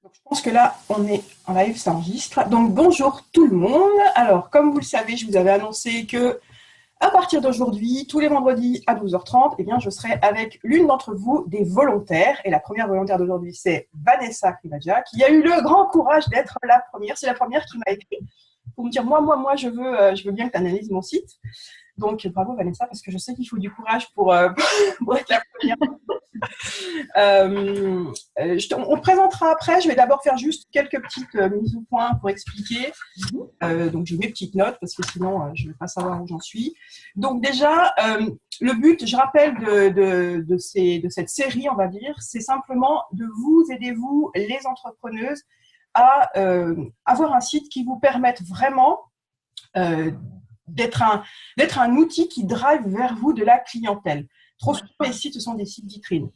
Donc, je pense que là, on est en live, ça enregistre. Donc, bonjour tout le monde. Alors, comme vous le savez, je vous avais annoncé que à partir d'aujourd'hui, tous les vendredis à 12h30, eh bien, je serai avec l'une d'entre vous, des volontaires. Et la première volontaire d'aujourd'hui, c'est Vanessa Krivaja, qui a eu le grand courage d'être la première. C'est la première qui m'a écrit pour me dire, moi, je veux bien que tu analyses mon site. Donc, bravo Vanessa, parce que je sais qu'il faut du courage pour être la première. On le présentera après. Je vais d'abord faire juste quelques petites mises au point pour expliquer. Donc, j'ai mes petites notes parce que sinon, je ne vais pas savoir où j'en suis. Donc, déjà, le but, je rappelle, de cette série, on va dire, c'est simplement de vous aider, vous, les entrepreneuses, à avoir un site qui vous permette vraiment d'être un outil qui drive vers vous de la clientèle. Trop souvent, les sites, ce sont des sites vitrines.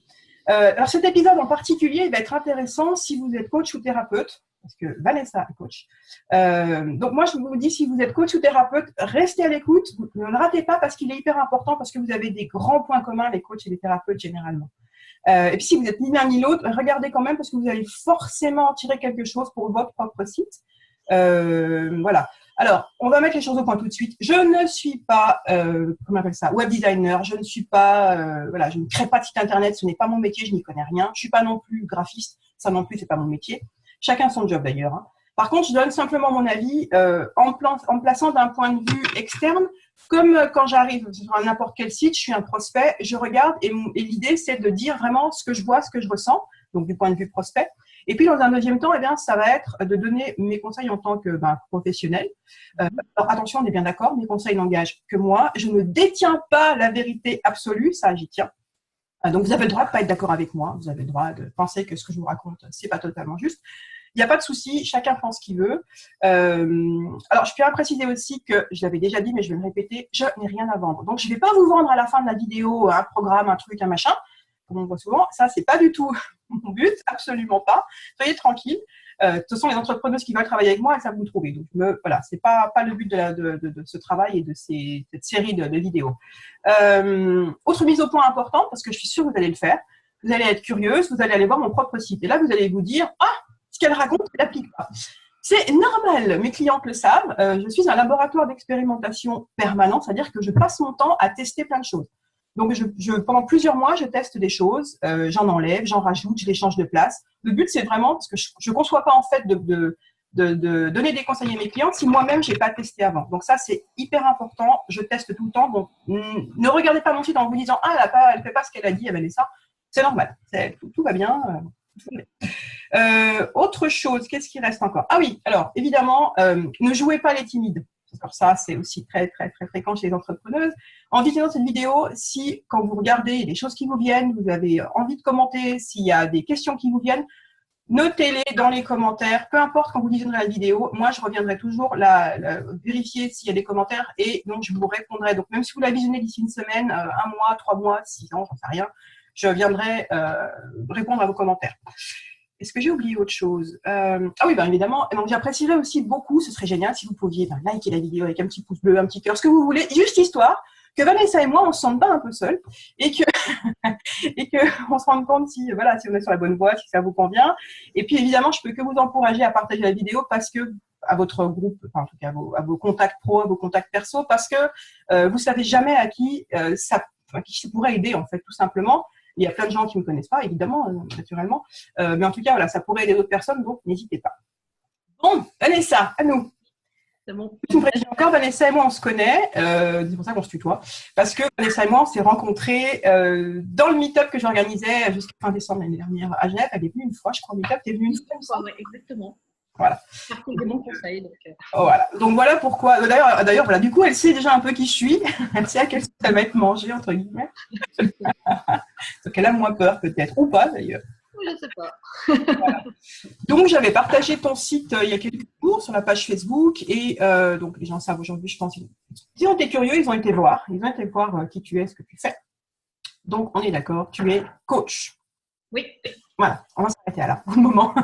Alors, cet épisode en particulier, il va être intéressant si vous êtes coach ou thérapeute, parce que Vanessa est coach. Donc, moi, je vous dis, si vous êtes coach ou thérapeute, restez à l'écoute. Ne le ratez pas parce qu'il est hyper important, parce que vous avez des grands points communs, les coachs et les thérapeutes, généralement. Et puis, si vous n'êtes ni l'un ni l'autre, regardez quand même, parce que vous allez forcément tirer quelque chose pour votre propre site. Voilà. Alors, on va mettre les choses au point tout de suite. Je ne suis pas, comment on appelle ça, web designer. Je ne suis pas, voilà, je ne crée pas de site internet. Ce n'est pas mon métier. Je n'y connais rien. Je suis pas non plus graphiste. Ça non plus, c'est pas mon métier. Chacun son job d'ailleurs. Hein. Par contre, je donne simplement mon avis en plaçant d'un point de vue externe. Comme quand j'arrive sur n'importe quel site, je suis un prospect. Je regarde et l'idée, c'est de dire vraiment ce que je vois, ce que je ressens. Donc, du point de vue prospect. Et puis, dans un deuxième temps, eh bien, ça va être de donner mes conseils en tant que professionnel. Alors, attention, on est bien d'accord, mes conseils n'engagent que moi. Je ne détiens pas la vérité absolue, ça, j'y tiens. Donc, vous avez le droit de pas être d'accord avec moi. Vous avez le droit de penser que ce que je vous raconte, c'est pas totalement juste. Il n'y a pas de souci, chacun pense ce qu'il veut. Alors, je tiens à préciser aussi que, je l'avais déjà dit, mais je vais me répéter, je n'ai rien à vendre. Donc, je ne vais pas vous vendre à la fin de la vidéo un programme, un truc, un machin, comme on voit souvent. Ça, c'est pas du tout mon but, absolument pas. Soyez tranquilles. De toute façon, les entrepreneurs qui veulent travailler avec moi, elles savent vous trouver. Donc, voilà, c'est pas le but de ce travail et de cette série de vidéos. Autre mise au point important, parce que je suis sûre que vous allez le faire. Vous allez être curieuse, vous allez aller voir mon propre site. Et là, vous allez vous dire, ah, ce qu'elle raconte, elle n'applique pas. C'est normal, mes clientes le savent. Je suis un laboratoire d'expérimentation permanent, c'est-à-dire que je passe mon temps à tester plein de choses. Donc, pendant plusieurs mois, je teste des choses, j'en enlève, j'en rajoute, je les change de place. Le but, c'est vraiment, parce que je ne conçois pas en fait de donner des conseils à mes clientes si moi-même, je n'ai pas testé avant. Donc ça, c'est hyper important. Je teste tout le temps. Donc, ne regardez pas mon site en vous disant « Ah, elle ne fait pas ce qu'elle a dit, elle va ça. » C'est normal. Tout va bien. Autre chose, qu'est-ce qui reste encore? Ah oui, alors, évidemment, ne jouez pas les timides. Alors ça, c'est aussi très, très, très fréquent chez les entrepreneuses. En visionnant cette vidéo, si, quand vous regardez des choses qui vous viennent, vous avez envie de commenter, s'il y a des questions qui vous viennent, notez-les dans les commentaires, peu importe quand vous visionnerez la vidéo. Moi, je reviendrai toujours vérifier s'il y a des commentaires et donc je vous répondrai. Donc, même si vous la visionnez d'ici une semaine, un mois, 3 mois, 6 ans, j'en sais rien, je viendrai répondre à vos commentaires. Est-ce que j'ai oublié autre chose? Ah oui, bien évidemment. Donc, j'apprécierais aussi beaucoup, ce serait génial si vous pouviez liker la vidéo avec un petit pouce bleu, un petit cœur, ce que vous voulez, juste histoire que Vanessa et moi, on ne se sente pas un peu seuls et que on se rende compte si on est sur la bonne voie, si ça vous convient. Et puis, évidemment, je peux que vous encourager à partager la vidéo parce que à votre groupe, enfin, en tout cas à vos contacts pro, à vos contacts perso, parce que vous savez jamais à qui ça pourrait aider, en fait, tout simplement. Il y a plein de gens qui ne me connaissent pas, évidemment, naturellement. Mais en tout cas, voilà, ça pourrait aider d'autres personnes, donc n'hésitez pas. Bon, Vanessa, à nous. C'est bon. Je vous précise encore, Vanessa et moi, on se connaît. C'est pour ça qu'on se tutoie. Parce que Vanessa et moi, on s'est rencontrés dans le meet-up que j'organisais jusqu'à fin décembre l'année dernière à Genève. Elle est venue une fois, je crois, au meet-up. Tu es venue une fois, oui, exactement. Voilà. Parcours de bons conseils. Voilà. Donc voilà pourquoi. D'ailleurs, voilà, du coup, elle sait déjà un peu qui je suis. Elle sait à quelle sauce elle va être mangée, entre guillemets. Donc elle a moins peur, peut-être, ou pas d'ailleurs. Je ne sais pas. Voilà. Donc j'avais partagé ton site il y a quelques jours sur la page Facebook et donc les gens savent aujourd'hui, je pense. Si on était curieux, ils ont été voir. Ils ont été voir qui tu es, ce que tu fais. Donc on est d'accord, tu es coach. Oui. Voilà, on va s'arrêter à là, pour le moment.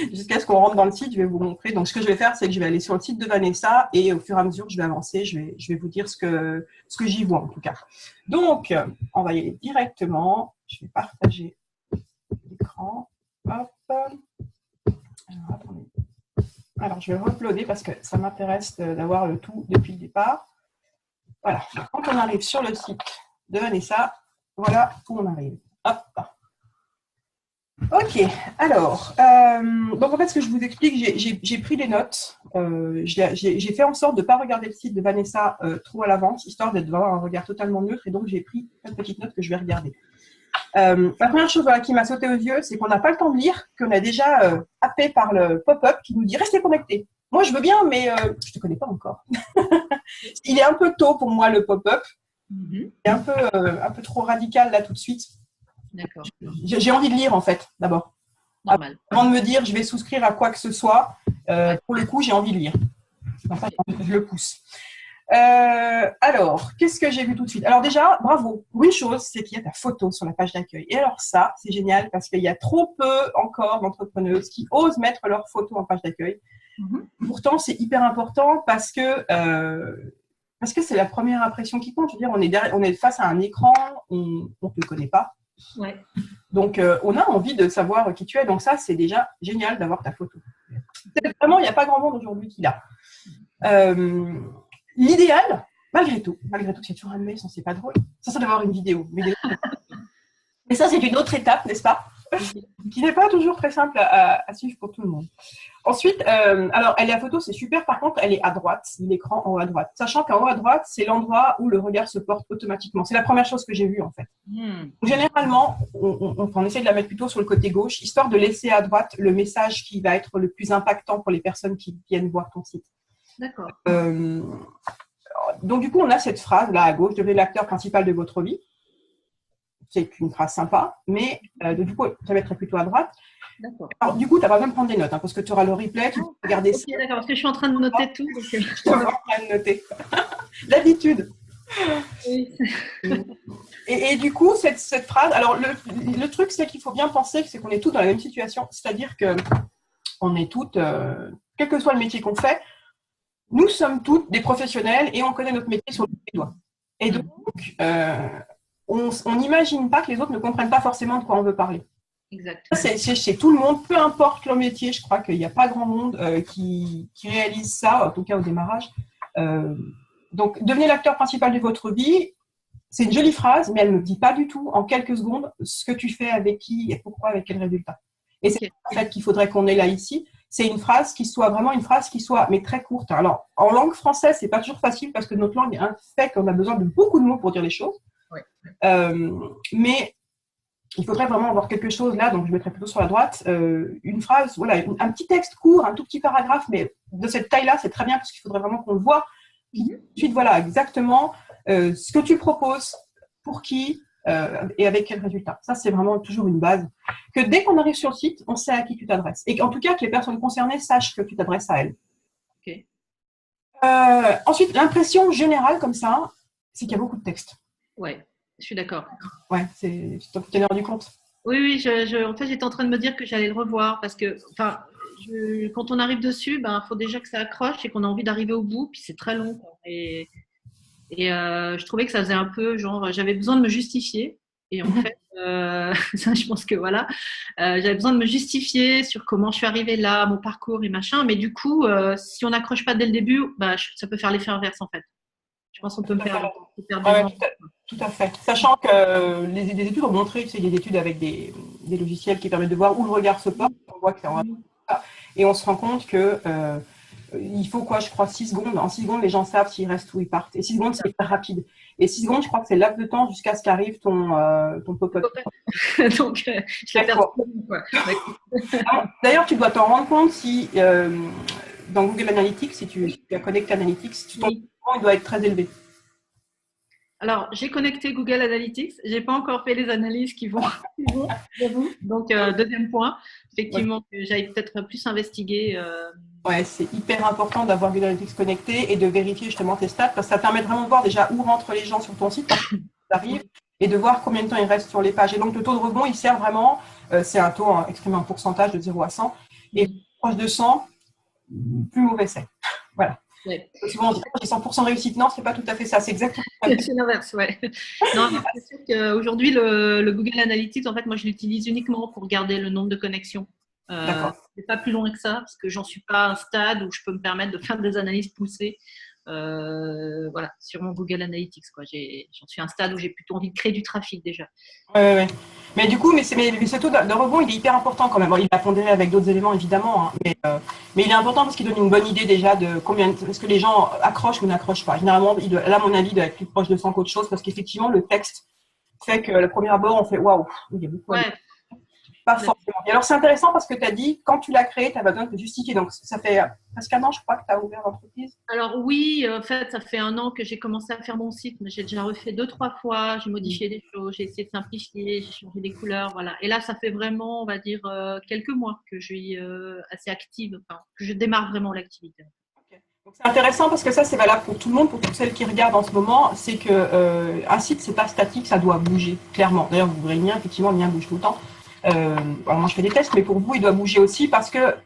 Jusqu'à ce qu'on rentre dans le site, je vais vous montrer. Donc, ce que je vais faire, c'est que je vais aller sur le site de Vanessa et au fur et à mesure que je vais avancer, je vais vous dire ce que j'y vois en tout cas. Donc, on va y aller directement. Je vais partager l'écran. hop. Alors, attendez. Alors, je vais uploader parce que ça m'intéresse d'avoir le tout depuis le départ. Voilà. Quand on arrive sur le site de Vanessa, voilà où on arrive. Hop. Ok. Alors, donc en fait, ce que je vous explique, j'ai pris des notes. J'ai fait en sorte de ne pas regarder le site de Vanessa trop à l'avance, histoire d'avoir un regard totalement neutre. Et donc, j'ai pris une petite note que je vais regarder. La première chose qui m'a sauté aux yeux, c'est qu'on n'a pas le temps de lire, qu'on a déjà happé par le pop-up qui nous dit « Restez connectés ». Moi, je veux bien, mais je ne te connais pas encore. Il est un peu tôt pour moi, le pop-up. Il est un peu trop radical, là, tout de suite. D'accord. J'ai envie de lire, en fait, d'abord. Normal. Avant de me dire « Je vais souscrire à quoi que ce soit », pour le coup, j'ai envie de lire. Enfin, je le pousse. Alors, qu'est-ce que j'ai vu tout de suite? Alors déjà, bravo. Pour une chose, c'est qu'il y a ta photo sur la page d'accueil. Et alors ça, c'est génial parce qu'il y a trop peu encore d'entrepreneuses qui osent mettre leur photo en page d'accueil. Pourtant, c'est hyper important parce que c'est la première impression qui compte. Je veux dire, on est face à un écran, on ne te connaît pas. Ouais. Donc, on a envie de savoir qui tu es. Donc ça, c'est déjà génial d'avoir ta photo. Vraiment, il n'y a pas grand monde aujourd'hui qui l'a. L'idéal, malgré tout, c'est toujours un mail, c'est pas drôle. Ça d'avoir une vidéo. Mais ça, c'est une autre étape, n'est-ce pas? Qui n'est pas toujours très simple à suivre pour tout le monde. Ensuite, alors, la photo, c'est super. Par contre, elle est à droite, l'écran en haut à droite. Sachant qu'en haut à droite, c'est l'endroit où le regard se porte automatiquement. C'est la première chose que j'ai vue, en fait. Généralement, on essaie de la mettre plutôt sur le côté gauche, histoire de laisser à droite le message qui va être le plus impactant pour les personnes qui viennent voir ton site. D'accord. Donc, du coup, on a cette phrase là à gauche, devenez l'acteur principal de votre vie. C'est une phrase sympa, mais du coup, ça mettrait plutôt à droite. D'accord. Alors, du coup, tu n'as pas besoin de prendre des notes, hein, parce que tu auras le replay, tu peux regarder ça. Ok, d'accord, parce que je suis en train de noter tout. Donc... Je suis en train de noter. D'habitude. Oui. Et du coup, cette phrase, alors le truc, c'est qu'il faut bien penser c'est qu'on est tous dans la même situation, c'est-à-dire qu'on est toutes, quel que soit le métier qu'on fait, nous sommes toutes des professionnels et on connaît notre métier sur le bout des doigts. Et donc, on n'imagine pas que les autres ne comprennent pas forcément de quoi on veut parler. Exactement. C'est chez tout le monde, peu importe leur métier, je crois qu'il n'y a pas grand monde qui réalise ça, en tout cas au démarrage. Donc, devenez l'acteur principal de votre vie, c'est une jolie phrase, mais elle ne dit pas du tout en quelques secondes ce que tu fais, avec qui et pourquoi, avec quel résultat. Et c'est en fait qu'il faudrait qu'on ait là ici. C'est une phrase qui soit vraiment une phrase qui soit, mais très courte. Alors, en langue française, c'est pas toujours facile parce que notre langue fait qu'on a besoin de beaucoup de mots pour dire les choses. Ouais. Mais il faudrait vraiment avoir quelque chose là, donc je mettrais plutôt sur la droite, une phrase, voilà, un petit texte court, un tout petit paragraphe, mais de cette taille-là, c'est très bien parce qu'il faudrait vraiment qu'on le voit. Ensuite, voilà, exactement ce que tu proposes, pour qui et avec quel résultat. Ça, c'est vraiment toujours une base. Que dès qu'on arrive sur le site, on sait à qui tu t'adresses. Et en tout cas, que les personnes concernées sachent que tu t'adresses à elles. Okay. Ensuite, l'impression générale comme ça, c'est qu'il y a beaucoup de texte. Ouais, je suis d'accord. Ouais, tu t'en es rendu compte? Oui, en fait, j'étais en train de me dire que j'allais le revoir parce que, quand on arrive dessus, faut déjà que ça accroche et qu'on a envie d'arriver au bout, puis c'est très long, quoi. Et je trouvais que ça faisait un peu genre, j'avais besoin de me justifier. Et en fait, ça, je pense que voilà, j'avais besoin de me justifier sur comment je suis arrivée là, mon parcours et machin. Mais du coup, si on n'accroche pas dès le début, ça peut faire l'effet inverse en fait. Je pense qu'on peut me faire tout à fait. Sachant que les études ont montré, c'est des études avec des logiciels qui permettent de voir où le regard se porte. On voit que et on se rend compte que il faut je crois 6 secondes. En 6 secondes, les gens savent s'ils restent ou ils partent. Et 6 secondes, c'est hyper rapide. Et 6 secondes, je crois que c'est le laps de temps jusqu'à ce qu'arrive ton pop-up. Donc, je l'ai perdu. D'ailleurs, tu dois t'en rendre compte si dans Google Analytics, si tu as connecté Analytics, ton temps il doit être très élevé. Alors, j'ai connecté Google Analytics. Je n'ai pas encore fait les analyses qui vont, j'avoue. Donc, deuxième point, effectivement, que j'aille peut-être plus investiguer. Ouais, c'est hyper important d'avoir Google Analytics connecté et de vérifier justement tes stats parce que ça permet vraiment de voir déjà où rentrent les gens sur ton site quand ils arrivent et de voir combien de temps ils restent sur les pages. Et donc, le taux de rebond, il sert vraiment, c'est un taux exprimé en pourcentage de 0 à 100. Et proche de 100, plus mauvais c'est. Voilà. Ouais. Souvent, on dit, j'ai 100% réussite. Non, c'est pas tout à fait ça. C'est exactement ça. C'est l'inverse, ouais. Non, mais c'est sûr qu'aujourd'hui, le Google Analytics, en fait, moi, je l'utilise uniquement pour garder le nombre de connexions. D'accord. C'est pas plus loin que ça, parce que j'en suis pas à un stade où je peux me permettre de faire des analyses poussées. Voilà, sur mon Google Analytics, quoi. J'en suis à un stade où j'ai plutôt envie de créer du trafic déjà. Ouais. Mais du coup, mais ce taux de rebond, il est hyper important quand même. Bon, il a pondéré avec d'autres éléments, évidemment, hein, mais il est important parce qu'il donne une bonne idée déjà de combien est-ce que les gens accrochent ou n'accrochent pas. Généralement, là, à mon avis, il doit être plus proche de 100 qu'autre chose parce qu'effectivement, le texte fait que le premier abord, on fait waouh, il y a beaucoup à dire. Ouais. Pas forcément. Et alors, c'est intéressant parce que tu as dit, quand tu l'as créé, tu as besoin de te justifier. Donc, ça fait presque un an, je crois, que tu as ouvert l'entreprise. Alors oui, en fait, ça fait un an que j'ai commencé à faire mon site, mais j'ai déjà refait 2-3 fois, j'ai modifié des choses, j'ai essayé de simplifier, j'ai changé des couleurs, voilà. Et là, ça fait vraiment, on va dire, quelques mois que je suis assez active, enfin, que je démarre vraiment l'activité. Okay. Donc, c'est intéressant parce que ça, c'est valable pour tout le monde, pour toutes celles qui regardent en ce moment. C'est que un site, c'est pas statique, ça doit bouger, clairement. D'ailleurs, vous verrez le mien, effectivement, le mien bouge tout le temps. Alors moi, je fais des tests, mais pour vous, il doit bouger aussi parce que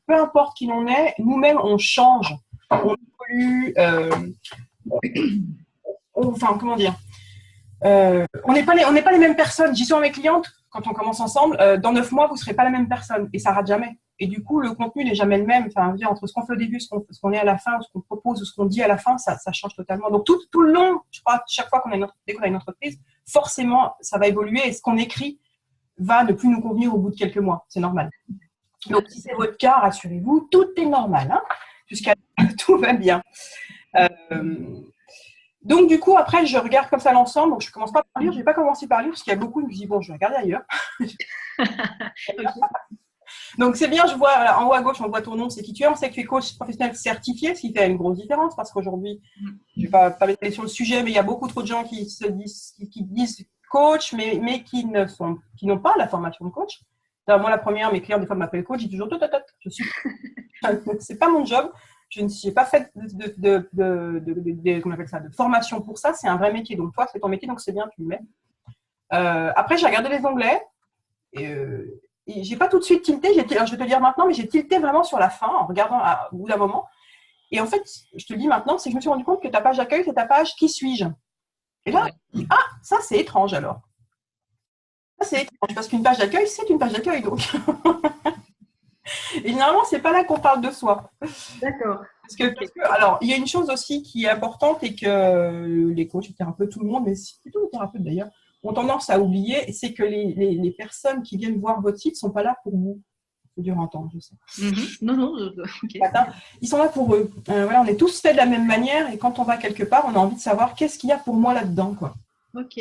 peu importe qui l'on est, nous-mêmes, on change, on évolue, enfin, comment dire, on n'est pas les mêmes personnes. J'y suis à mes clientes, quand on commence ensemble, dans 9 mois, vous ne serez pas la même personne et ça rate jamais. Et du coup, le contenu n'est jamais le même. Enfin, entre ce qu'on fait au début, ce qu'on est à la fin, ce qu'on propose, ce qu'on dit à la fin, ça change totalement. Donc, tout le long, je crois, chaque fois dès qu'on a une entreprise, forcément, ça va évoluer et ce qu'on écrit va ne plus nous convenir au bout de quelques mois. C'est normal. Donc, si c'est votre cas, rassurez-vous, tout est normal, hein, jusqu'à tout va bien. Donc, du coup, après, je regarde comme ça l'ensemble. Donc, je ne commence pas par lire. Je ne vais pas commencer par lire parce qu'il y a beaucoup. Je me dis, bon, je vais regarder ailleurs. Okay. Donc, c'est bien. Je vois en haut à gauche, on voit ton nom, c'est qui tu es. On sait que tu es coach professionnel certifié, ce qui fait une grosse différence parce qu'aujourd'hui, je ne vais pas m'étaler sur le sujet, mais il y a beaucoup trop de gens qui disent coach, mais qui n'ont pas la formation de coach. Alors, moi, la première, mes clients, des fois, m'appellent coach. Je dis toujours, je suis. C'est pas mon job. Je n'ai pas fait comment on appelle ça, de formation pour ça. C'est un vrai métier. Donc, toi, c'est ton métier, donc c'est bien, tu le mets. Après, j'ai regardé les onglets. Et j'ai pas tout de suite tilté. Alors, je vais te le dire maintenant, mais j'ai tilté vraiment sur la fin, en regardant au bout d'un moment. Et en fait, je te le dis maintenant, c'est que je me suis rendu compte que ta page d'accueil, c'est ta page Qui suis-je? Et là, je dis, ah, ça, c'est étrange alors. Ça, c'est étrange, parce qu'une page d'accueil, c'est une page d'accueil, donc. Et généralement, c'est pas là qu'on parle de soi. D'accord. Alors, il y a une chose aussi qui est importante et que les coachs, les thérapeutes, tout le monde, mais plutôt les thérapeutes d'ailleurs, ont tendance à oublier, c'est que les personnes qui viennent voir votre site ne sont pas là pour vous. C'est dur à entendre, je sais. Non, ok. Ils sont là pour eux. Voilà, on est tous faits de la même manière et quand on va quelque part, on a envie de savoir qu'est-ce qu'il y a pour moi là-dedans, quoi. Ok.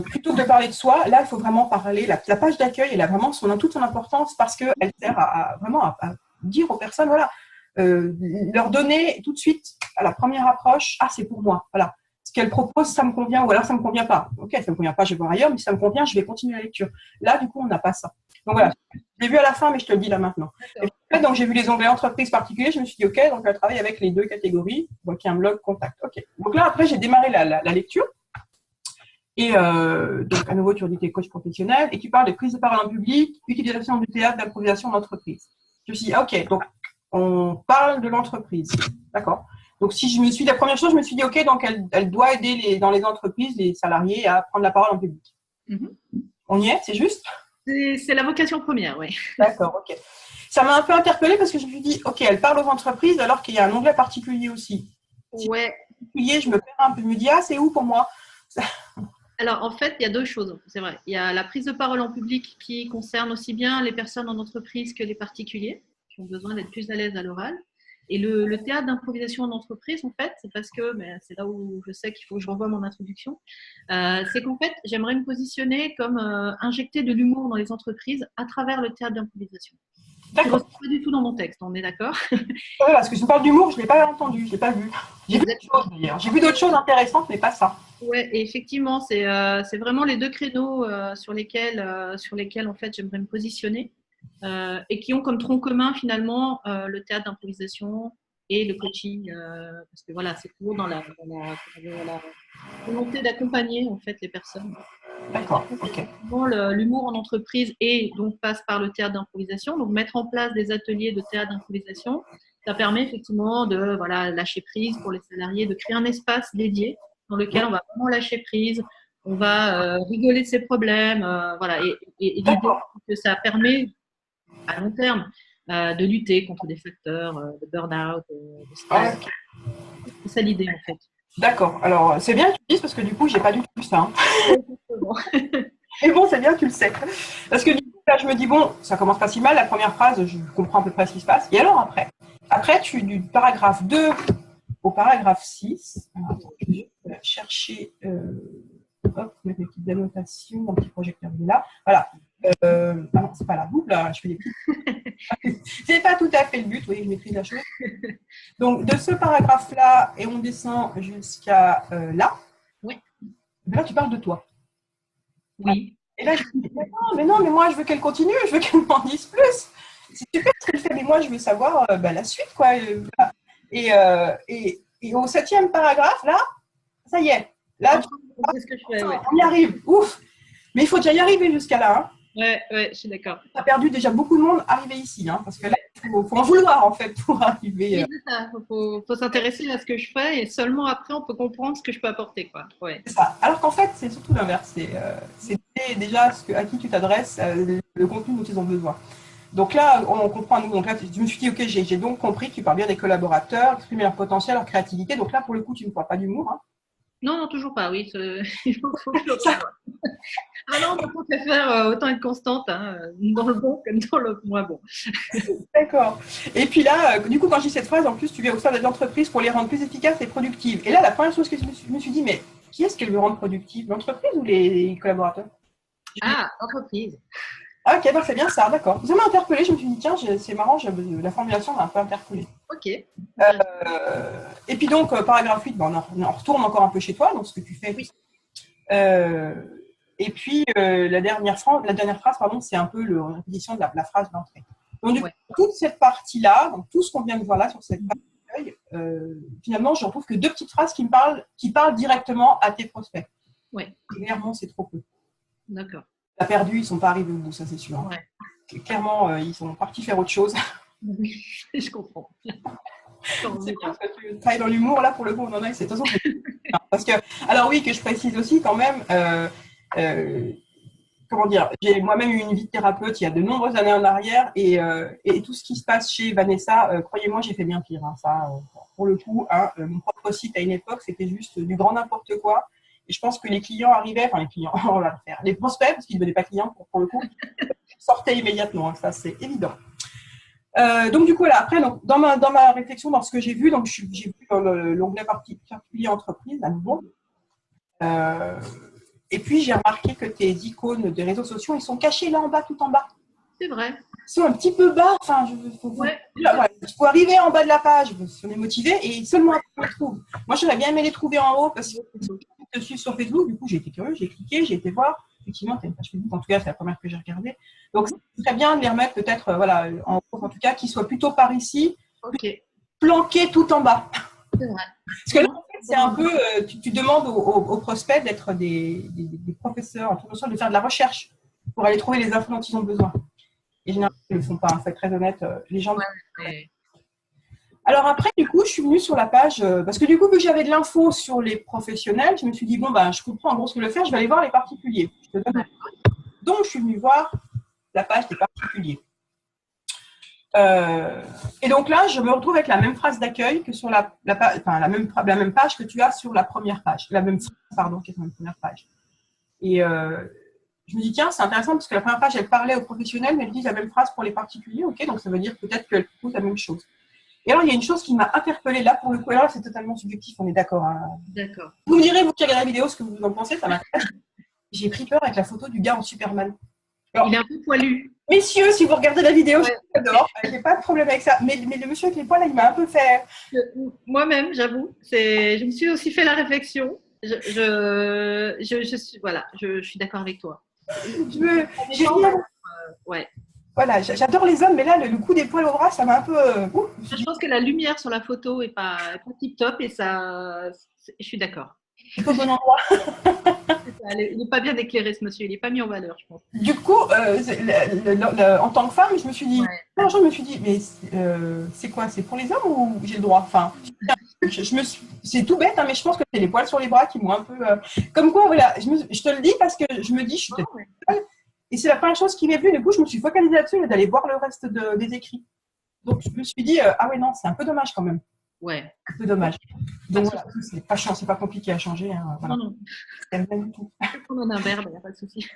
Plutôt que de parler de soi, là, il faut vraiment parler. La page d'accueil, elle a vraiment toute son importance parce qu'elle sert vraiment à dire aux personnes, voilà, leur donner tout de suite à la première approche, ah, c'est pour moi, voilà. Ce qu'elle propose, ça me convient, ou alors ça me convient pas. Ok, ça me convient pas, je vais voir ailleurs, mais si ça me convient, je vais continuer la lecture. Là, du coup, on n'a pas ça. Donc voilà, je l'ai vu à la fin, mais je te le dis là maintenant. Et puis, donc j'ai vu les onglets entreprises particuliers, je me suis dit, ok, donc elle travaille avec les deux catégories, donc il y a un blog contact. Ok. Donc là, après, j'ai démarré la lecture. Et donc, à nouveau, tu dis tes coachs professionnels et tu parles de prise de parole en public, utilisation du théâtre, d'improvisation d'entreprise. Je me suis dit, ok, donc on parle de l'entreprise. D'accord. Donc, la première chose, je me suis dit, ok, donc elle doit aider dans les entreprises, les salariés à prendre la parole en public. On y est, c'est juste? C'est la vocation première, oui. D'accord, ok. Ça m'a un peu interpellée parce que je me suis dit, ok, elle parle aux entreprises alors qu'il y a un onglet particulier aussi. Ouais. Particulier, je me perds un peu, je me dis, ah, c'est où pour moi? Alors, en fait, il y a deux choses, c'est vrai. Il y a la prise de parole en public qui concerne aussi bien les personnes en entreprise que les particuliers qui ont besoin d'être plus à l'aise à l'oral. Et le théâtre d'improvisation en entreprise, en fait, c'est parce que, mais c'est là où je sais qu'il faut que je revoie mon introduction, c'est qu'en fait, j'aimerais me positionner comme injecter de l'humour dans les entreprises à travers le théâtre d'improvisation. Qui ne ressort pas du tout dans mon texte, on est d'accord? Ouais, parce que je me parle d'humour, je ne l'ai pas entendu, je ne l'ai pas vu. J'ai vu d'autres choses d'ailleurs. J'ai vu d'autres choses intéressantes, mais pas ça. Ouais, et effectivement, c'est vraiment les deux créneaux sur lesquels en fait j'aimerais me positionner et qui ont comme tronc commun finalement le théâtre d'improvisation et le coaching parce que voilà, c'est toujours dans la volonté d'accompagner en fait les personnes. D'accord, ok. L'humour en entreprise et donc passe par le théâtre d'improvisation, donc mettre en place des ateliers de théâtre d'improvisation Ça permet effectivement de lâcher prise pour les salariés, de créer un espace dédié dans lequel on va vraiment lâcher prise, on va rigoler de ses problèmes, et l'idée c'est que ça permet à long terme de lutter contre des facteurs de burn-out, de stress. C'est ça l'idée en fait. D'accord. Alors, c'est bien que tu le dises parce que du coup, j'ai pas du tout vu ça. Hein. Mais bon, c'est bien que tu le sais. Parce que du coup, là, je me dis, bon, ça commence pas si mal. La première phrase, je comprends à peu près ce qui se passe. Et alors après, du paragraphe 2 au paragraphe 6, alors, attends, je vais chercher, mettre mes petites annotations, mon petit projecteur il est là. Voilà. Non, c'est pas la boucle, là, je fais des petites. C'est pas tout à fait le but, oui, je maîtrise la chose. Donc, de ce paragraphe-là, et on descend jusqu'à là. Oui. Là, tu parles de toi. Oui. Et là, je me dis, mais non, mais moi, je veux qu'elle continue, je veux qu'elle m'en dise plus. C'est super ce qu'elle fait, mais moi, je veux savoir la suite, quoi. Et au 7e paragraphe, là, ça y est. Là, c'est ce que je fais, on y arrive. Ouf. Mais il faut déjà y arriver jusqu'à là. Hein. Ouais, je suis d'accord. Tu as perdu déjà beaucoup de monde arrivé ici, hein, parce que là, il faut en vouloir, en fait, pour arriver. Oui, c'est ça. Faut s'intéresser à ce que je fais et seulement après, on peut comprendre ce que je peux apporter, quoi. Ouais. C'est ça. Alors qu'en fait, c'est surtout l'inverse. C'est déjà à qui tu t'adresses, le contenu dont ils ont besoin. Donc là, on comprend. Donc là, je me suis dit, ok, j'ai donc compris que tu parles bien des collaborateurs, exprimer leur potentiel, leur créativité. Donc là, pour le coup, tu ne parles pas d'humour. Hein. Non, toujours pas, oui. Il faut que je le fasse. Ah non, on préfère autant être constante, hein, dans le bon comme dans le moins bon. D'accord. Et puis là, du coup, quand je dis cette phrase, en plus, tu viens au sein des entreprises pour les rendre plus efficaces et productives. Et là, la première chose que je me suis dit, mais qui est-ce qu'elle veut rendre productive, l'entreprise ou les collaborateurs? Ah, entreprise. Ah, ok, donc c'est bien ça, d'accord. Ça m'a interpellée, je me suis dit, tiens, c'est marrant, la formulation m'a un peu interpellée. Ok. Et puis donc, paragraphe 8, on retourne encore un peu chez toi, donc ce que tu fais. Oui. Et puis, la dernière phrase, c'est un peu la répétition de la phrase d'entrée. Donc, du coup, toute cette partie-là, donc tout ce qu'on vient de voir là sur cette page, finalement, je retrouve que 2 petites phrases qui parlent directement à tes prospects. Ouais. Clairement, c'est trop peu. D'accord. T'as perdu, ils ne sont pas arrivés au bout, ça c'est sûr. Hein. Ouais. Clairement, ils sont partis faire autre chose. Oui, je comprends. C'est parce que tu travailles dans l'humour, là pour le coup, on en a, c'est de toute façon. Parce que, alors oui, que je précise aussi quand même, comment dire, j'ai moi-même eu une vie de thérapeute il y a de nombreuses années en arrière et tout ce qui se passe chez Vanessa, croyez-moi, j'ai fait bien pire. Hein, ça, pour le coup, hein, mon propre site à une époque, c'était juste du grand n'importe quoi. Et je pense que les clients arrivaient, enfin les clients, on va le faire, les prospects, parce qu'ils ne devenaient pas clients pour le coup, sortaient immédiatement, hein, ça c'est évident. Donc du coup, là, après, donc, dans ma réflexion, dans ce que j'ai vu, donc j'ai vu dans l'onglet particulier entreprise, à nouveau. Et puis, j'ai remarqué que tes icônes des réseaux sociaux, ils sont cachés là en bas, tout en bas. C'est vrai. Ils sont un petit peu bas. Enfin, il faut arriver en bas de la page, si on est motivé, et seulement après on les trouve. Moi, j'aurais bien aimé les trouver en haut parce que je te suis sur Facebook. Du coup, j'ai été curieux, j'ai cliqué, j'ai été voir. Effectivement, tu as une page Facebook. En tout cas, c'est la première que j'ai regardée. Donc, c'est très bien de les remettre peut-être en haut, en tout cas, qu'ils soient plutôt par ici, planqués tout en bas. C'est vrai. Parce que là, en fait, c'est un peu, tu demandes aux prospects d'être des professeurs, de faire de la recherche pour aller trouver les infos dont ils ont besoin. Et généralement, ils ne le font pas, hein, faut être très honnête, les gens. Ouais. Alors après, du coup, je suis venue sur la page, parce que du coup, vu que j'avais de l'info sur les professionnels, je me suis dit, bon, ben, je comprends en gros ce que je veux faire, je vais aller voir les particuliers. Donc, je suis venue voir la page des particuliers. Et donc là, je me retrouve avec la même phrase d'accueil que sur la même page que tu as sur la première page. La même phrase, pardon, qui est sur la première page. Et je me dis, tiens, c'est intéressant parce que la première page, elle parlait aux professionnels, mais elle dit la même phrase pour les particuliers. Ok, donc ça veut dire peut-être qu'elle propose la même chose. Et alors, il y a une chose qui m'a interpellée là, pour le coup. Alors là, c'est totalement subjectif, on est d'accord. Hein. D'accord. Vous me direz, vous qui regardez la vidéo, ce que vous en pensez, ça m'intéresse. J'ai pris peur avec la photo du gars en Superman. Alors, il est un peu poilu. Messieurs, si vous regardez la vidéo, j'adore. J'ai pas de problème avec ça. Mais le monsieur avec les poils, là, il m'a un peu fait. Moi-même, j'avoue. Je me suis aussi fait la réflexion. Je suis d'accord avec toi. Ouais. Voilà, j'adore les hommes, mais là, le coup des poils au bras, ça m'a un peu. Je pense que la lumière sur la photo est pas tip top et ça. Je suis d'accord. est au bon endroit. Il n'est pas bien éclairé, ce monsieur. Il n'est pas mis en valeur, je pense. Du coup, en tant que femme, je me suis dit, un jour, je me suis dit, mais c'est quoi? C'est pour les hommes ou j'ai le droit? Enfin, c'est tout bête, hein, mais je pense que c'est les poils sur les bras qui m'ont un peu. Comme quoi, voilà, je te le dis parce que je me dis, je suis peut-être seule, et c'est la première chose qui m'est venue. Du coup, je me suis focalisée là-dessus et d'aller voir le reste des écrits. Donc, je me suis dit, ah ouais, non, c'est un peu dommage quand même. Ouais. Un peu dommage. Donc, voilà, c'est pas chiant, c'est pas compliqué à changer. Hein, voilà. Non. C'est même du tout. On en a un verbe, il n'y a pas de souci.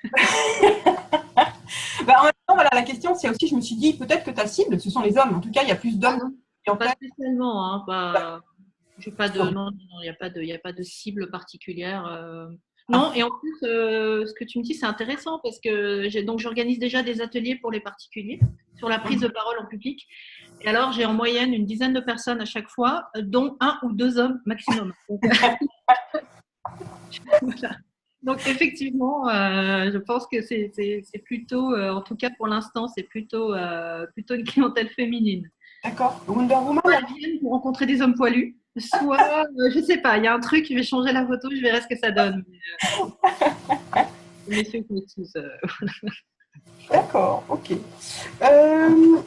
En même temps, voilà, la question, c'est aussi, je me suis dit, peut-être que ta cible, ce sont les hommes. En tout cas, il y a plus d'hommes. Pas spécialement. Hein, j'ai pas de, non, il n'y a pas de cible particulière. Non, et en plus, ce que tu me dis, c'est intéressant parce que j'organise déjà des ateliers pour les particuliers sur la prise de parole en public. Et alors, j'ai en moyenne une dizaine de personnes à chaque fois, dont 1 ou 2 hommes maximum. Donc, voilà. Donc effectivement, je pense que c'est plutôt, en tout cas pour l'instant, c'est plutôt une clientèle féminine. D'accord. Wonder Woman. Soit elles viennent pour rencontrer des hommes poilus, soit, je sais pas, il y a un truc, je vais changer la photo, je verrai ce que ça donne. Messieurs qui tous. D'accord, ok.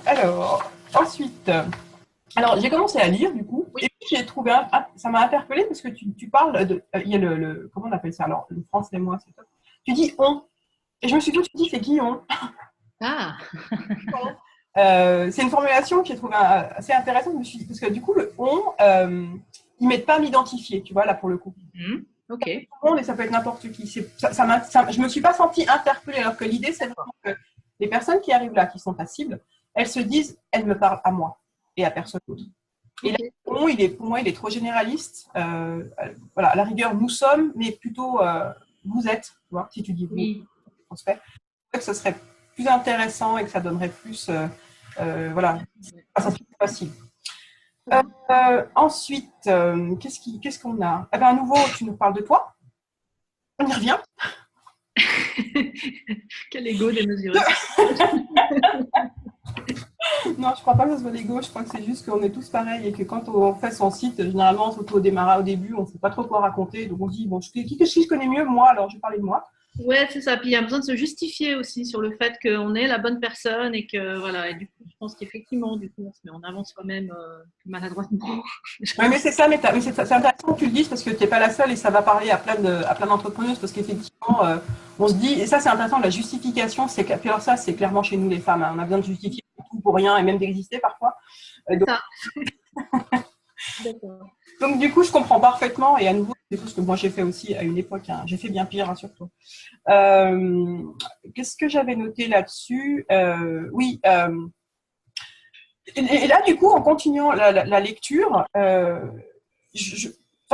Alors, ensuite, j'ai commencé à lire du coup, et puis j'ai trouvé, ça m'a interpellée parce que tu parles de, il y a comment on appelle ça alors, le français et moi, c'est ça. Tu dis on, et je me suis tout de suite dit c'est qui on? Ah. C'est une formulation que j'ai trouvée assez intéressante, je me suis dit, parce que du coup le on, ils mettent pas à m'identifier, tu vois là pour le coup. Ok. Et ça peut être n'importe qui. Je me suis pas sentie interpellée, alors que l'idée c'est vraiment que les personnes qui arrivent là, qui sont ta cible, elles se disent, elles me parlent à moi et à personne d'autre. Et là, pour moi, il est trop généraliste. Voilà, à la rigueur, nous sommes, mais plutôt vous êtes. Tu vois, si tu dis vous, je pense que ce serait plus intéressant et que ça donnerait plus. Voilà, ça serait plus facile. Ensuite, qu'est-ce qu'on a? À nouveau, tu nous parles de toi. On y revient. Quel ego démesuré. Non, je crois pas que ce soit l'ego. Je crois que c'est juste qu'on est tous pareils et que quand on fait son site, généralement, surtout au début, on ne sait pas trop quoi raconter. Donc on dit, bon, qui je connais mieux? Moi, alors je vais parler de moi. Ouais, c'est ça. Puis il y a besoin de se justifier aussi sur le fait qu'on est la bonne personne et que voilà. Et du coup, je pense qu'effectivement, du coup, on se met en avant soi-même maladroitement. Oui, mais c'est ça. Mais c'est intéressant que tu le dises parce que tu n'es pas la seule et ça va parler à plein d'entrepreneuses parce qu'effectivement, on se dit, et ça c'est intéressant, la justification, alors ça c'est clairement chez nous les femmes. Hein, on a besoin de justifier tout pour rien et même d'exister parfois. D'accord. Donc, du coup, je comprends parfaitement. Et à nouveau, c'est tout ce que moi j'ai fait aussi à une époque. Hein. J'ai fait bien pire, hein, surtout. Qu'est-ce que j'avais noté là-dessus? Oui. Et là, du coup, en continuant la lecture,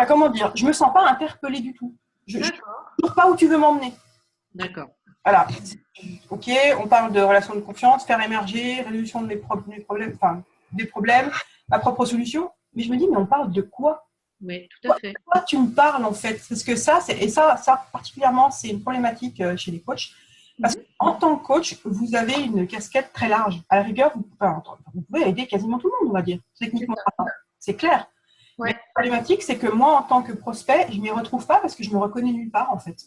comment dire? Je me sens pas interpellée du tout. Je ne sais pas où tu veux m'emmener. D'accord. Voilà. Ok, on parle de relations de confiance, faire émerger, résolution des problèmes, ma propre solution. Mais je me dis, mais on parle de quoi? Oui, tout à fait. De quoi tu me parles en fait? Parce que ça particulièrement, c'est une problématique chez les coachs. Parce qu'en tant que coach, vous avez une casquette très large. À la rigueur, vous pouvez aider quasiment tout le monde, on va dire. Techniquement, c'est clair. Ouais. Mais la problématique, c'est que moi, en tant que prospect, je ne m'y retrouve pas parce que je me reconnais nulle part en fait.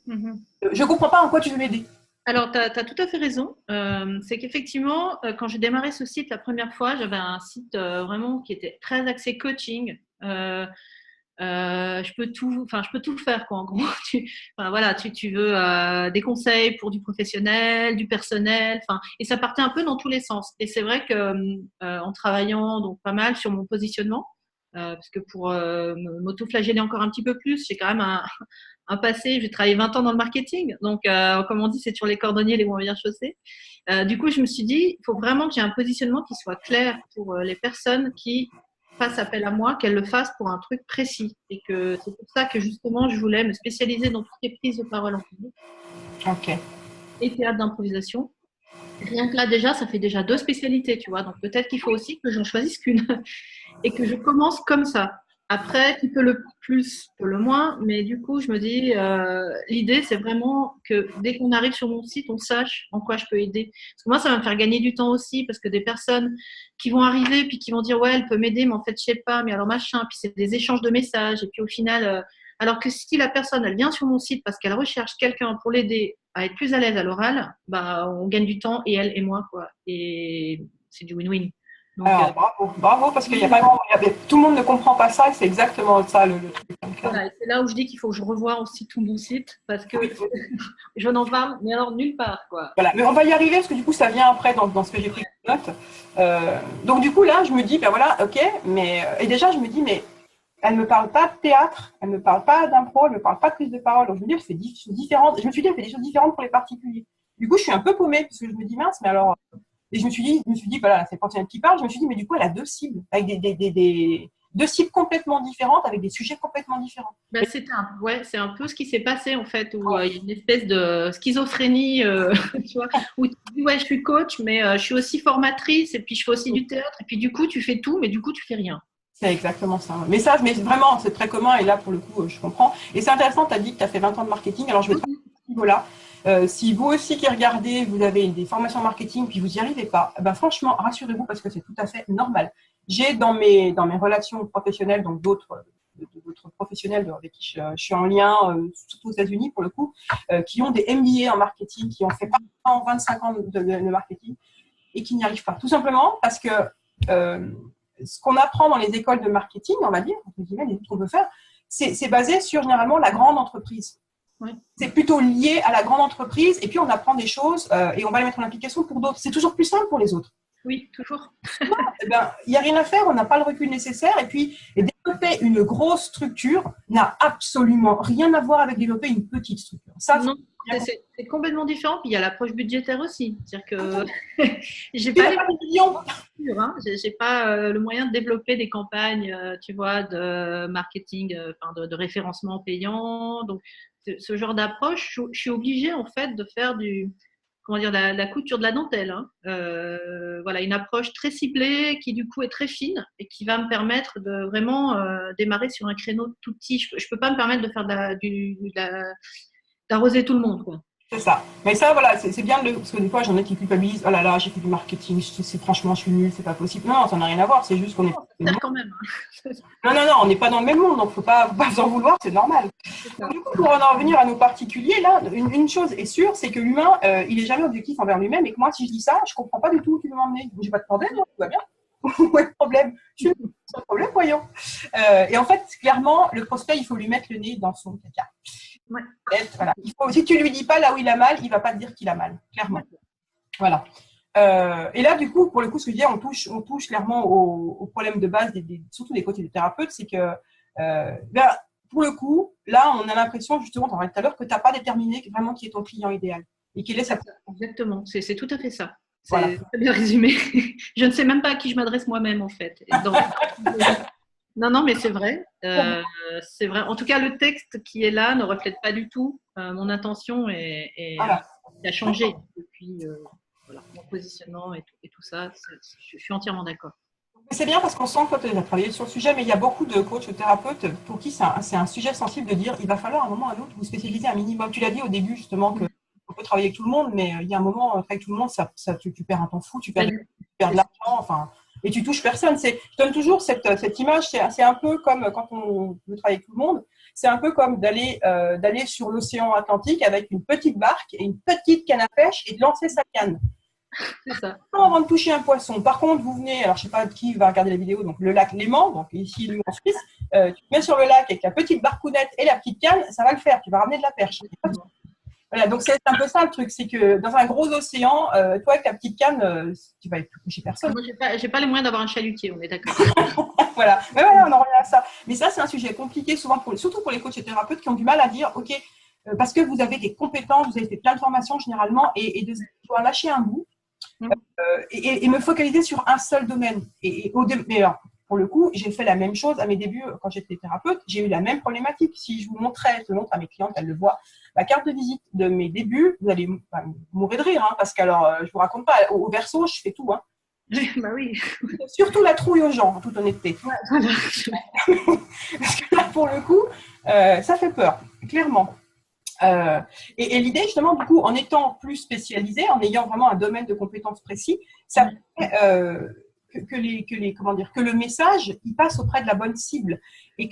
Je ne comprends pas en quoi tu veux m'aider. Alors, tu as tout à fait raison. C'est qu'effectivement, quand j'ai démarré ce site la première fois, j'avais un site vraiment qui était très axé coaching. Je peux tout faire, quoi. En gros, tu veux des conseils pour du professionnel, du personnel, et ça partait un peu dans tous les sens. Et c'est vrai que en travaillant donc pas mal sur mon positionnement, parce que pour m'auto-flageller encore un petit peu plus, j'ai quand même un passé, j'ai travaillé 20 ans dans le marketing, donc comme on dit, c'est sur les cordonniers les moins bien chaussés. Du coup, je me suis dit, il faut vraiment que j'ai un positionnement qui soit clair pour les personnes qui fassent appel à moi, qu'elles le fassent pour un truc précis. Et que c'est pour ça que justement, je voulais me spécialiser dans toutes les prises de parole en public. Ok. Et théâtre d'improvisation. Rien que là, déjà, ça fait déjà 2 spécialités, tu vois. Donc peut-être qu'il faut aussi que j'en choisisse qu'une et que je commence comme ça. Après, qui peut le plus, peut le moins, mais du coup, je me dis, l'idée, c'est vraiment que dès qu'on arrive sur mon site, on sache en quoi je peux aider. Parce que moi, ça va me faire gagner du temps aussi, parce que des personnes qui vont arriver, puis qui vont dire, ouais, elle peut m'aider, mais en fait, je sais pas, mais alors machin, puis c'est des échanges de messages, et puis au final, Alors que si la personne, elle vient sur mon site parce qu'elle recherche quelqu'un pour l'aider à être plus à l'aise à l'oral, bah, on gagne du temps, et elle et moi, quoi. Et c'est du win-win. Donc, Alors, bravo, parce qu'il y a pas grand- il y avait- tout le monde ne comprend pas ça, et c'est exactement ça le truc. Donc, voilà, et c'est là où je dis qu'il faut que je revoie aussi tout mon site, parce que oui. je n'en parle, mais alors nulle part, quoi. Voilà, mais on va y arriver parce que du coup, ça vient après dans ce que j'ai pris comme note. Donc du coup, là, je me dis, ben voilà, ok, mais et déjà, je me dis, mais elle me parle pas de théâtre, elle me parle pas d'impro, elle me parle pas de prise de parole. Donc je me dis, elle fait des choses différentes. Je me suis dit, elle fait des choses différentes pour les particuliers. Du coup, je suis un peu paumée parce que je me dis, mince, mais alors. Et je me suis dit, voilà, c'est Portiane qui parle. Je me suis dit, mais du coup, elle a deux cibles, avec deux cibles complètement différentes, avec des sujets complètement différents. Ben, c'est un peu ce qui s'est passé, en fait, où il y a une espèce de schizophrénie, tu vois, où tu dis, ouais, je suis coach, mais je suis aussi formatrice, et puis je fais aussi du théâtre, et puis du coup, tu fais tout, mais du coup, tu fais rien. C'est exactement ça. Mais ça, mais vraiment, c'est très commun et là, pour le coup, je comprends. Et c'est intéressant, tu as dit que tu as fait 20 ans de marketing. Alors, je vais te dire à ce niveau-là. Si vous aussi qui regardez, vous avez des formations marketing puis vous n'y arrivez pas, ben franchement, rassurez-vous parce que c'est tout à fait normal. J'ai dans mes relations professionnelles, donc d'autres professionnels avec qui je suis en lien, surtout aux États-Unis pour le coup, qui ont des MBA en marketing, qui ont fait 20 ans, 25 ans de marketing et qui n'y arrivent pas. Tout simplement parce que ce qu'on apprend dans les écoles de marketing, on va dire, les qu'on peut faire, c'est basé sur généralement la grande entreprise. Oui. C'est plutôt lié à la grande entreprise et puis on apprend des choses et on va les mettre en application pour d'autres. C'est toujours plus simple pour les autres. Oui, toujours. Eh ben, il n'y a rien à faire, on n'a pas le recul nécessaire et puis développer une grosse structure n'a absolument rien à voir avec développer une petite structure. Ça, Non, c'est complètement différent. Puis il y a l'approche budgétaire aussi. C'est-à-dire que j'ai il n'y pas a pas de millions. hein. J'ai pas le moyen de développer des campagnes, tu vois, de marketing, enfin de référencement payant. Donc, ce genre d'approche, je suis obligée en fait de faire comment dire, la couture de la dentelle. Hein. Voilà, une approche très ciblée qui du coup est très fine et qui va me permettre de vraiment démarrer sur un créneau tout petit. Je peux pas me permettre de faire d'arroser tout le monde, quoi. C'est ça. Mais ça, voilà, c'est bien parce que des fois, j'en ai qui culpabilisent. Oh là là, j'ai fait du marketing, franchement, je suis nulle, c'est pas possible. Non, ça n'a rien à voir, c'est juste qu'on est. Non, quand même. Hein. Non, non, non, on n'est pas dans le même monde, donc faut pas vous en vouloir, c'est normal. Donc, du coup, pour en revenir à nos particuliers, là, une chose est sûre, c'est que l'humain, il est jamais objectif envers lui-même, et que moi, si je dis ça, je comprends pas du tout où tu veux m'emmener. J'ai pas de problème, tout va bien. Où est le problème? Je suis sans problème, voyons. Et en fait, clairement, le prospect, il faut lui mettre le nez dans son caca. Ouais. Voilà. Si tu lui dis pas là où il a mal, il va pas te dire qu'il a mal, clairement. Voilà. Et là, du coup, pour le coup, ce que je dis, on touche clairement au problème de base, surtout des côtés des thérapeutes, c'est que, pour le coup, là, on a l'impression, justement, t'en parlais tout à l'heure, que tu n'as pas déterminé vraiment qui est ton client idéal et quel est sa. Exactement, c'est tout à fait ça. C'est Voilà. très bien résumé. Je ne sais même pas à qui je m'adresse moi-même, en fait. Non, non, mais c'est vrai. C'est vrai. En tout cas, le texte qui est là ne reflète pas du tout mon intention et Voilà. il a changé depuis voilà, mon positionnement et tout ça. Je suis entièrement d'accord. C'est bien parce qu'on sent que tu as travaillé sur le sujet, mais il y a beaucoup de coachs ou thérapeutes pour qui c'est un sujet sensible de dire il va falloir à un moment ou à un autre vous spécialiser un minimum. Tu l'as dit au début justement qu'on peut travailler avec tout le monde, mais il y a un moment avec tout le monde, tu perds un temps fou, tu perds de l'argent, enfin, et tu touches personne. Je donne toujours cette image, c'est un peu comme quand on veut travailler avec tout le monde, c'est un peu comme d'aller sur l'océan Atlantique avec une petite barque et une petite canne à pêche et de lancer sa canne. C'est ça. Avant de toucher un poisson. Par contre, vous venez, alors je ne sais pas qui va regarder la vidéo, donc le lac Léman, donc ici en Suisse, tu te mets sur le lac avec la petite barcounette et la petite canne, ça va le faire, tu vas ramener de la perche. Voilà, donc c'est un peu ça le truc, c'est que dans un gros océan, toi avec ta petite canne, tu vas toucher personne. Moi, j'ai pas les moyens d'avoir un chalutier, on est d'accord. Voilà, mais voilà, on en revient à ça. Mais ça, c'est un sujet compliqué, souvent surtout pour les coachs et thérapeutes qui ont du mal à dire, ok, parce que vous avez des compétences, vous avez fait plein de formations généralement, et de pouvoir lâcher un bout. Et me focaliser sur un seul domaine. Mais alors, pour le coup, j'ai fait la même chose à mes débuts quand j'étais thérapeute. J'ai eu la même problématique. Si je vous montrais, je montre à mes clientes, elles le voient, la carte de visite de mes débuts, vous allez mourir de rire, hein, parce que je vous raconte pas, au verso, je fais tout. Hein. Bah oui. Surtout la trouille aux gens, en toute honnêteté. Ouais, voilà. Parce que là, pour le coup, ça fait peur, clairement. Et l'idée, justement, du coup, en étant plus spécialisé, en ayant vraiment un domaine de compétences précis, ça que le message, il passe auprès de la bonne cible. Et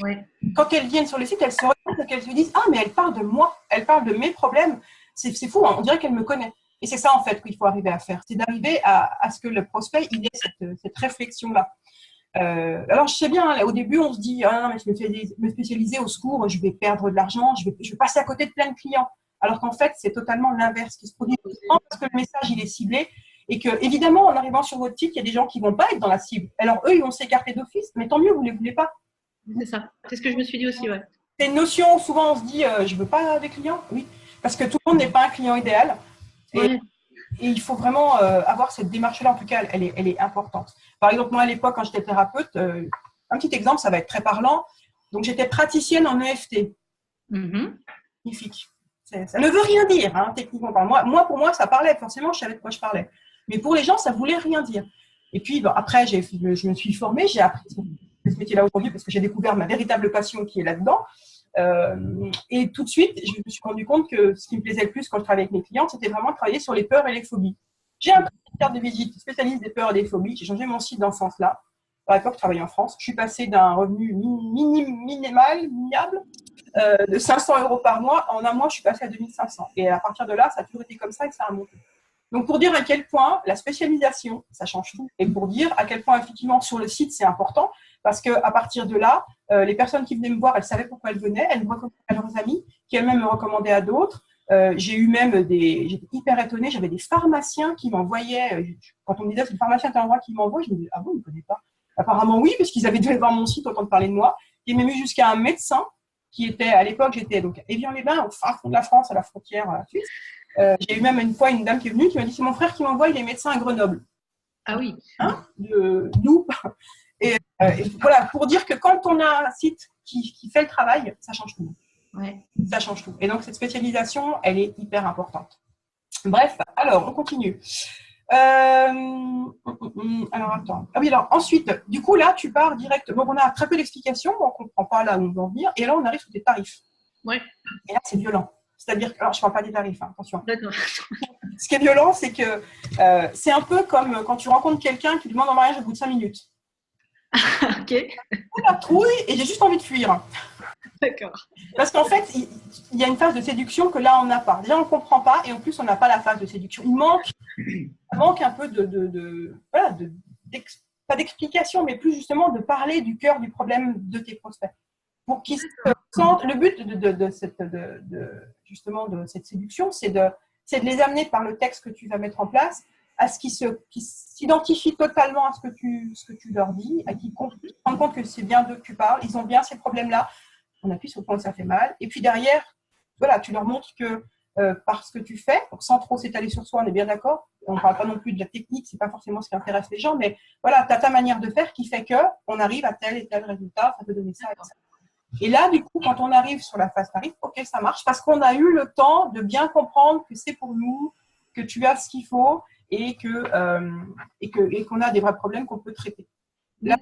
quand elles viennent sur le site, elles se regardent et qu'elles se disent « Ah, mais elle parle de moi, elle parle de mes problèmes. » C'est fou, hein, on dirait qu'elle me connaît. Et c'est ça, en fait, qu'il faut arriver à faire. C'est d'arriver à ce que le prospect, il ait cette réflexion-là. Alors, je sais bien, hein, au début, on se dit « Ah non, mais je vais me spécialiser au secours, je vais perdre de l'argent, je vais passer à côté de plein de clients. » Alors qu'en fait, c'est totalement l'inverse qui se produit parce que le message, il est ciblé. Et que, évidemment, en arrivant sur votre site, il y a des gens qui ne vont pas être dans la cible. Alors, eux, ils vont s'écarter d'office, mais tant mieux, vous ne les voulez pas. C'est ça. C'est ce que je me suis dit aussi, ouais. C'est une notion où souvent on se dit je ne veux pas des clients. Oui, parce que tout le monde n'est pas un client idéal. Et il faut vraiment avoir cette démarche-là, en tout cas, elle est importante. Par exemple, moi, à l'époque, quand j'étais thérapeute, un petit exemple, ça va être très parlant. Donc, j'étais praticienne en EFT. Magnifique. Ça ne veut rien dire, hein, techniquement. Moi, pour moi, ça parlait. Forcément, je savais de quoi je parlais. Mais pour les gens, ça ne voulait rien dire. Et puis, bon, après, je me suis formée, j'ai appris ce métier-là aujourd'hui parce que j'ai découvert ma véritable passion qui est là-dedans. Et tout de suite, je me suis rendu compte que ce qui me plaisait le plus quand je travaillais avec mes clients, c'était vraiment de travailler sur les peurs et les phobies. J'ai un carte de visite spécialiste des peurs et des phobies. J'ai changé mon site dans ce sens-là. À l'époque, je travaillais en France. Je suis passée d'un revenu minable de 500 € par mois. En un mois, je suis passée à 2500. Et à partir de là, ça a toujours été comme ça et ça a monté. Donc, pour dire à quel point la spécialisation, ça change tout. Et pour dire à quel point, effectivement, sur le site, c'est important. Parce qu'à partir de là, les personnes qui venaient me voir, elles savaient pourquoi elles venaient. Elles me recommandaient à leurs amis, qui elles-mêmes me recommandaient à d'autres. J'ai eu même j'étais hyper étonnée, j'avais des pharmaciens qui m'envoyaient, quand on me disait c'est le pharmacien t'envoie qui m'envoie, je me disais ah bon, ils ne connaissent pas. Apparemment oui, parce qu'ils avaient dû aller voir mon site, entendre parler de moi. J'ai même eu jusqu'à un médecin qui était, à l'époque, j'étais donc à Évian-les-Bains, au fin fond de la France, à la frontière suisse. J'ai eu même une fois une dame qui est venue qui m'a dit c'est mon frère qui m'envoie, il est médecin à Grenoble. Ah oui. Hein, d'où et voilà, pour dire que quand on a un site qui fait le travail, ça change tout. Ouais. Ça change tout. Et donc, cette spécialisation, elle est hyper importante. Bref, alors, on continue. Alors, attends. Ah oui, alors, ensuite, du coup, là, tu pars direct. Bon, on a très peu d'explications, on ne comprend pas là où on veut en venir. Et là, on arrive sur tes tarifs. Oui. Et là, c'est violent. C'est-à-dire, alors, je ne parle pas des tarifs, hein, attention. D'accord. Ce qui est violent, c'est que c'est un peu comme quand tu rencontres quelqu'un qui demande en mariage au bout de 5 minutes. Ok. La trouille et j'ai juste envie de fuir. D'accord. Parce qu'en fait, il y a une phase de séduction que là, on n'a pas. Déjà, on ne comprend pas et en plus, on n'a pas la phase de séduction. Il manque un peu pas d'explication, mais plus justement de parler du cœur du problème de tes prospects. Pour qu'ils se sentent. Le but justement de cette séduction, c'est de les amener par le texte que tu vas mettre en place à ce qu'ils s'identifient totalement à ce que tu leur dis, à qu'ils se rendent compte que c'est bien d'eux que tu parles, ils ont bien ces problèmes-là. On appuie sur le point où ça fait mal. Et puis derrière, voilà, tu leur montres que par ce que tu fais, donc sans trop s'étaler sur soi, on est bien d'accord. On ne parle pas non plus de la technique, c'est pas forcément ce qui intéresse les gens, mais voilà, tu as ta manière de faire qui fait qu'on arrive à tel et tel résultat, ça peut donner ça et ça. Et là, du coup, quand on arrive sur la phase tarif, ok, ça marche, parce qu'on a eu le temps de bien comprendre que c'est pour nous, que tu as ce qu'il faut et qu'on a des vrais problèmes qu'on peut traiter. Là,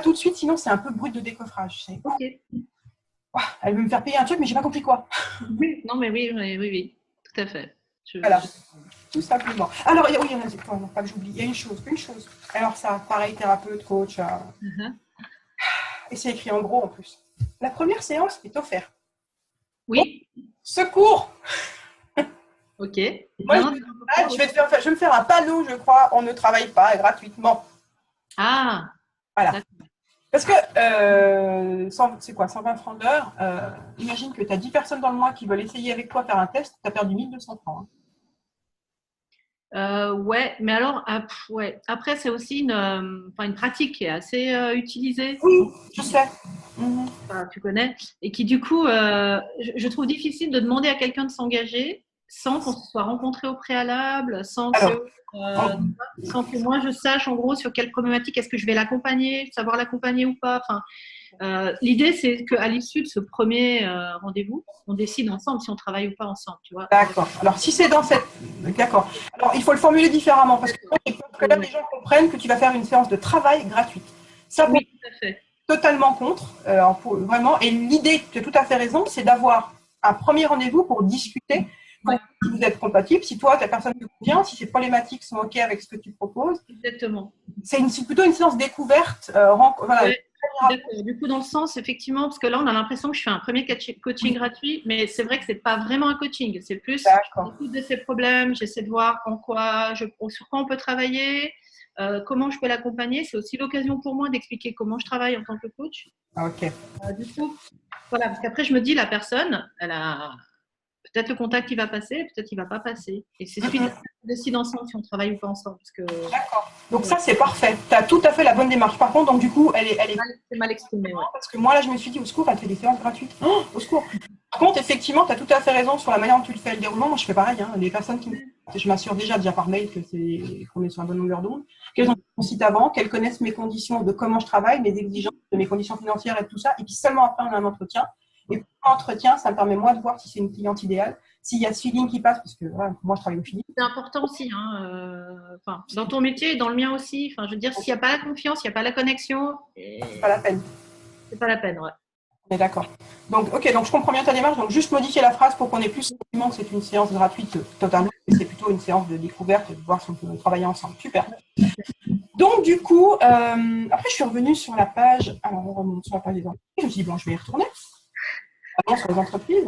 tout de suite, sinon, c'est un peu brut de décoffrage. Ok. Elle veut me faire payer un truc, mais j'ai pas compris quoi. Non, mais oui, tout à fait. Voilà, tout simplement. Alors, oui, non, pas que j'oublie. Il y a une chose. Alors ça, pareil, thérapeute, coach. Et c'est écrit en gros en plus. La première séance est offerte. Oui. Bon, secours. Ok. Moi, je vais me faire un panneau, je crois. On ne travaille pas gratuitement. Ah. Voilà. Parce que, c'est quoi, 120 francs d'heure. Imagine que tu as 10 personnes dans le mois qui veulent essayer avec toi faire un test, tu as perdu 1200 francs. Ouais, mais alors, ouais. Après, c'est aussi une pratique qui est assez utilisée. Oui, je sais. Tu connais. Et qui, du coup, je trouve difficile de demander à quelqu'un de s'engager sans qu'on se soit rencontré au préalable, sans que moi je sache en gros sur quelle problématique est-ce que je vais l'accompagner, savoir l'accompagner ou pas. Enfin, l'idée c'est qu'à l'issue de ce premier rendez-vous, on décide ensemble si on travaille ou pas ensemble, tu vois. D'accord. Alors si c'est dans cette, d'accord. Alors il faut le formuler différemment parce que là les gens comprennent que tu vas faire une séance de travail gratuite. Ça, oui, tout à fait. Totalement contre, vraiment. Et l'idée, tu as tout à fait raison, c'est d'avoir un premier rendez-vous pour discuter. Si vous êtes compatible, si toi, ta personne te convient, si ces problématiques sont OK avec ce que tu proposes. Exactement. c'est plutôt une séance découverte. Voilà. Ouais, d'accord. Du coup, dans le sens, effectivement, parce que là, on a l'impression que je fais un premier coaching gratuit, mais c'est vrai que c'est pas vraiment un coaching. C'est plus, j'écoute de ses problèmes, j'essaie de voir sur quoi on peut travailler, comment je peux l'accompagner. C'est aussi l'occasion pour moi d'expliquer comment je travaille en tant que coach. Ok. Du coup, voilà, parce qu'après, je me dis, la personne, elle a peut-être le contact qui va passer, peut-être qu'il ne va pas passer. Et c'est suffisant de décider ensemble si on travaille ou pas ensemble. D'accord. Donc ça, c'est parfait. Tu as tout à fait la bonne démarche. Par contre, donc du coup, elle est c'est mal exprimé. Ouais. Parce que moi, là, je me suis dit, au secours, elle fait des séances gratuites. Oh, au secours. Par contre, effectivement, tu as tout à fait raison sur la manière dont tu le fais, le déroulement. Moi, je fais pareil. Hein. Les personnes je m'assure déjà par mail qu'on est sur la bonne longueur d'onde, qu'elles ont mon site avant, qu'elles connaissent mes conditions de comment je travaille, mes exigences, mes conditions financières et tout ça. Et puis seulement après, on a un entretien. Et pour l'entretien, ça me permet, moi, de voir si c'est une cliente idéale, s'il y a ce feeling qui passe, parce que voilà, moi, je travaille au feeling. C'est important aussi, dans ton métier et dans le mien aussi. Je veux dire, s'il n'y a pas la confiance, il n'y a pas la connexion, c'est pas la peine. C'est pas la peine, ouais. On est d'accord. Donc, ok, donc je comprends bien ta démarche. Donc, juste modifier la phrase pour qu'on ait plus sentiment que c'est une séance gratuite totalement. C'est plutôt une séance de découverte, de voir si on peut travailler ensemble. Super. Donc, du coup, après, je suis revenue sur la page. Alors, on remonte sur la page des entreprises. Je me suis dit, bon, je vais y retourner. Avant, sur les entreprises.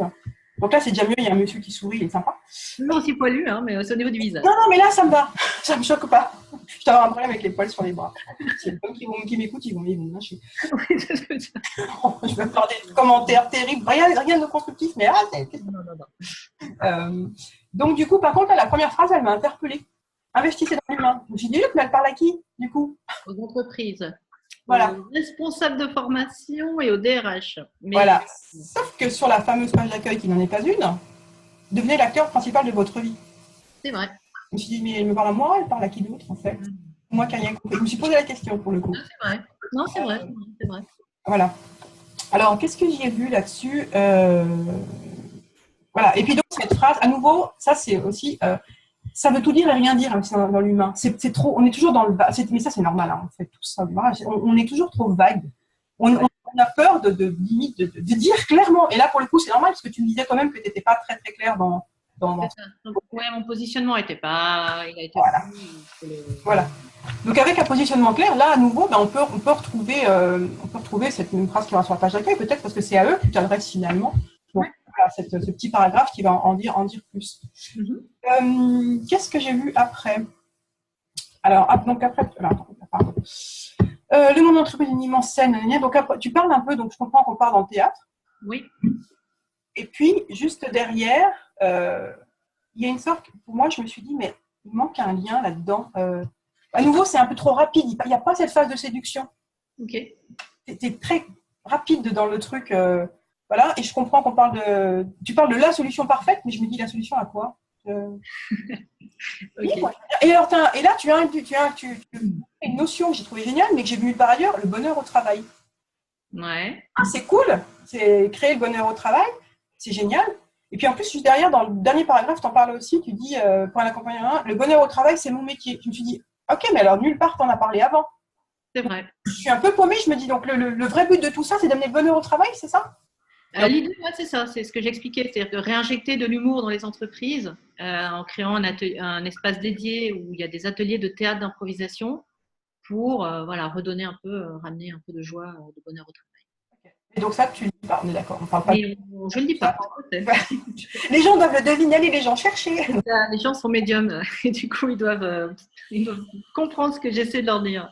Donc là, c'est déjà mieux. Il y a un monsieur qui sourit, il est sympa. Non, aussi poilu, hein, mais c'est au niveau du visage. Non, mais là, ça me va. Ça me choque pas. Je dois avoir un problème avec les poils sur les bras. Si les hommes qui m'écoutent, ils vont me lâcher. Je vais faire des commentaires terribles. Rien de constructif, mais non. Donc, du coup, par contre, là, la première phrase, elle m'a interpellée. Investissez dans l'humain. Je me suis dit, mais elle parle à qui, du coup? Aux entreprises. Voilà. Aux responsables de formation et au DRH. Mais... Voilà. Sauf que sur la fameuse page d'accueil, qui n'en est pas une, devenez l'acteur principal de votre vie. C'est vrai. Je me suis dit, mais elle me parle à moi, elle parle à qui d'autre, en fait? Moi qui n'ai rien compris. Je me suis posé la question, pour le coup. Non, c'est vrai. C'est vrai. Voilà. Alors, qu'est-ce que j'ai vu là-dessus? Voilà. Et puis, donc, cette phrase, à nouveau, ça, c'est aussi... ça veut tout dire et rien dire dans l'humain. C'est trop... On est toujours dans le... Mais ça, c'est normal, hein, on fait tout ça. On est toujours trop vague. On a peur de dire clairement. Et là, pour le coup, c'est normal, parce que tu me disais quand même que tu n'étais pas très, très clair dans... Ouais, mon positionnement n'était pas... Voilà. Voilà. Donc, avec un positionnement clair, là, à nouveau, on peut retrouver cette même phrase qui va sur la page d'accueil, peut-être parce que c'est à eux que tu t'adresses finalement. Donc, voilà, ce petit paragraphe qui va en dire plus. Qu'est-ce que j'ai vu après? Alors, pardon. Le monde d'entreprise est une immense scène. Donc, après, tu parles un peu, donc je comprends qu'on parle dans le théâtre. Oui. Et puis, juste derrière, il y a une sorte, pour moi, je me suis dit, mais il manque un lien là-dedans. À nouveau, c'est un peu trop rapide. Il n'y a pas cette phase de séduction. Ok. Tu très rapide dans le truc. Voilà. Et je comprends qu'on parle de... Tu parles de la solution parfaite, mais je me dis, la solution à quoi? Okay. Et là, tu as une notion que j'ai trouvée géniale, mais que j'ai vue par ailleurs, le bonheur au travail. Ouais. C'est cool. C'est créer le bonheur au travail. C'est génial. Et puis en plus, juste derrière, dans le dernier paragraphe, tu en parles aussi, tu dis, pour un accompagnement, le bonheur au travail, c'est mon métier. Je me suis dit, ok, mais alors nulle part, tu en as parlé avant. C'est vrai. Je suis un peu paumée, je me dis, donc le vrai but de tout ça, c'est d'amener le bonheur au travail, c'est ça? L'idée, c'est ça, c'est ce que j'expliquais, c'est-à-dire de réinjecter de l'humour dans les entreprises en créant un espace dédié où il y a des ateliers de théâtre d'improvisation pour redonner un peu, ramener un peu de joie, de bonheur au travail. Et donc ça, tu ne le dis pas, on est d'accord. On parle pas je ne le dis pas. Les gens doivent le deviner, aller les gens chercher. Les gens sont médiums et du coup, ils doivent comprendre ce que j'essaie de leur dire.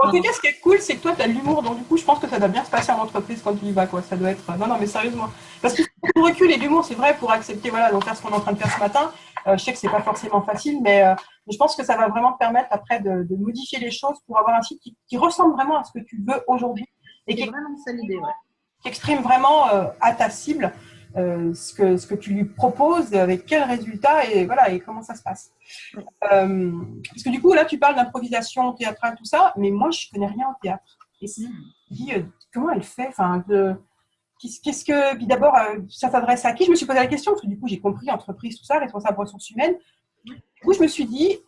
En tout cas, ce qui est cool, c'est que toi, tu as de l'humour. Donc, du coup, je pense que ça doit bien se passer en entreprise quand tu y vas. Quoi. Ça doit être... Non, mais sérieusement. Parce que le recul et l'humour, c'est vrai, pour accepter, donc faire ce qu'on est en train de faire ce matin. Je sais que c'est pas forcément facile, mais je pense que ça va vraiment te permettre après de modifier les choses pour avoir un site qui ressemble vraiment à ce que tu veux aujourd'hui. Et qui est vraiment ça l'idée, qui exprime vraiment à ta cible ce que tu lui proposes, avec quel résultat et comment ça se passe. Parce que du coup, là, tu parles d'improvisation théâtrale, tout ça, mais moi, je ne connais rien au théâtre. Et je me dis, comment elle fait? Qu'est-ce que... Puis d'abord, ça s'adresse à qui? Je me suis posé la question, parce que du coup, j'ai compris entreprise, tout ça, responsable ressources humaines. Du coup, je me suis dit,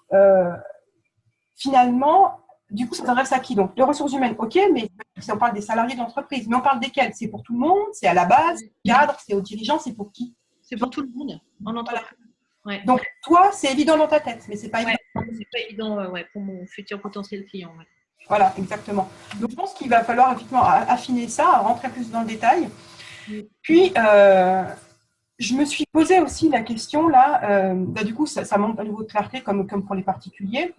finalement... Du coup, ça s'adresse à qui? Donc, les ressources humaines, ok, mais si on parle des salariés de l'entreprise, mais on parle desquels? C'est pour tout le monde? C'est à la base? C'est au cadre? C'est aux dirigeants? C'est pour qui? C'est pour tout le monde en entreprise. Ouais. Donc, toi, c'est évident dans ta tête, mais c'est pas évident. c'est pas évident ouais, pour mon futur potentiel client. Ouais. Voilà, exactement. Donc, je pense qu'il va falloir effectivement affiner ça, rentrer plus dans le détail. Puis, je me suis posé aussi la question, là, du coup, ça monte à nouveau de clarté comme pour les particuliers.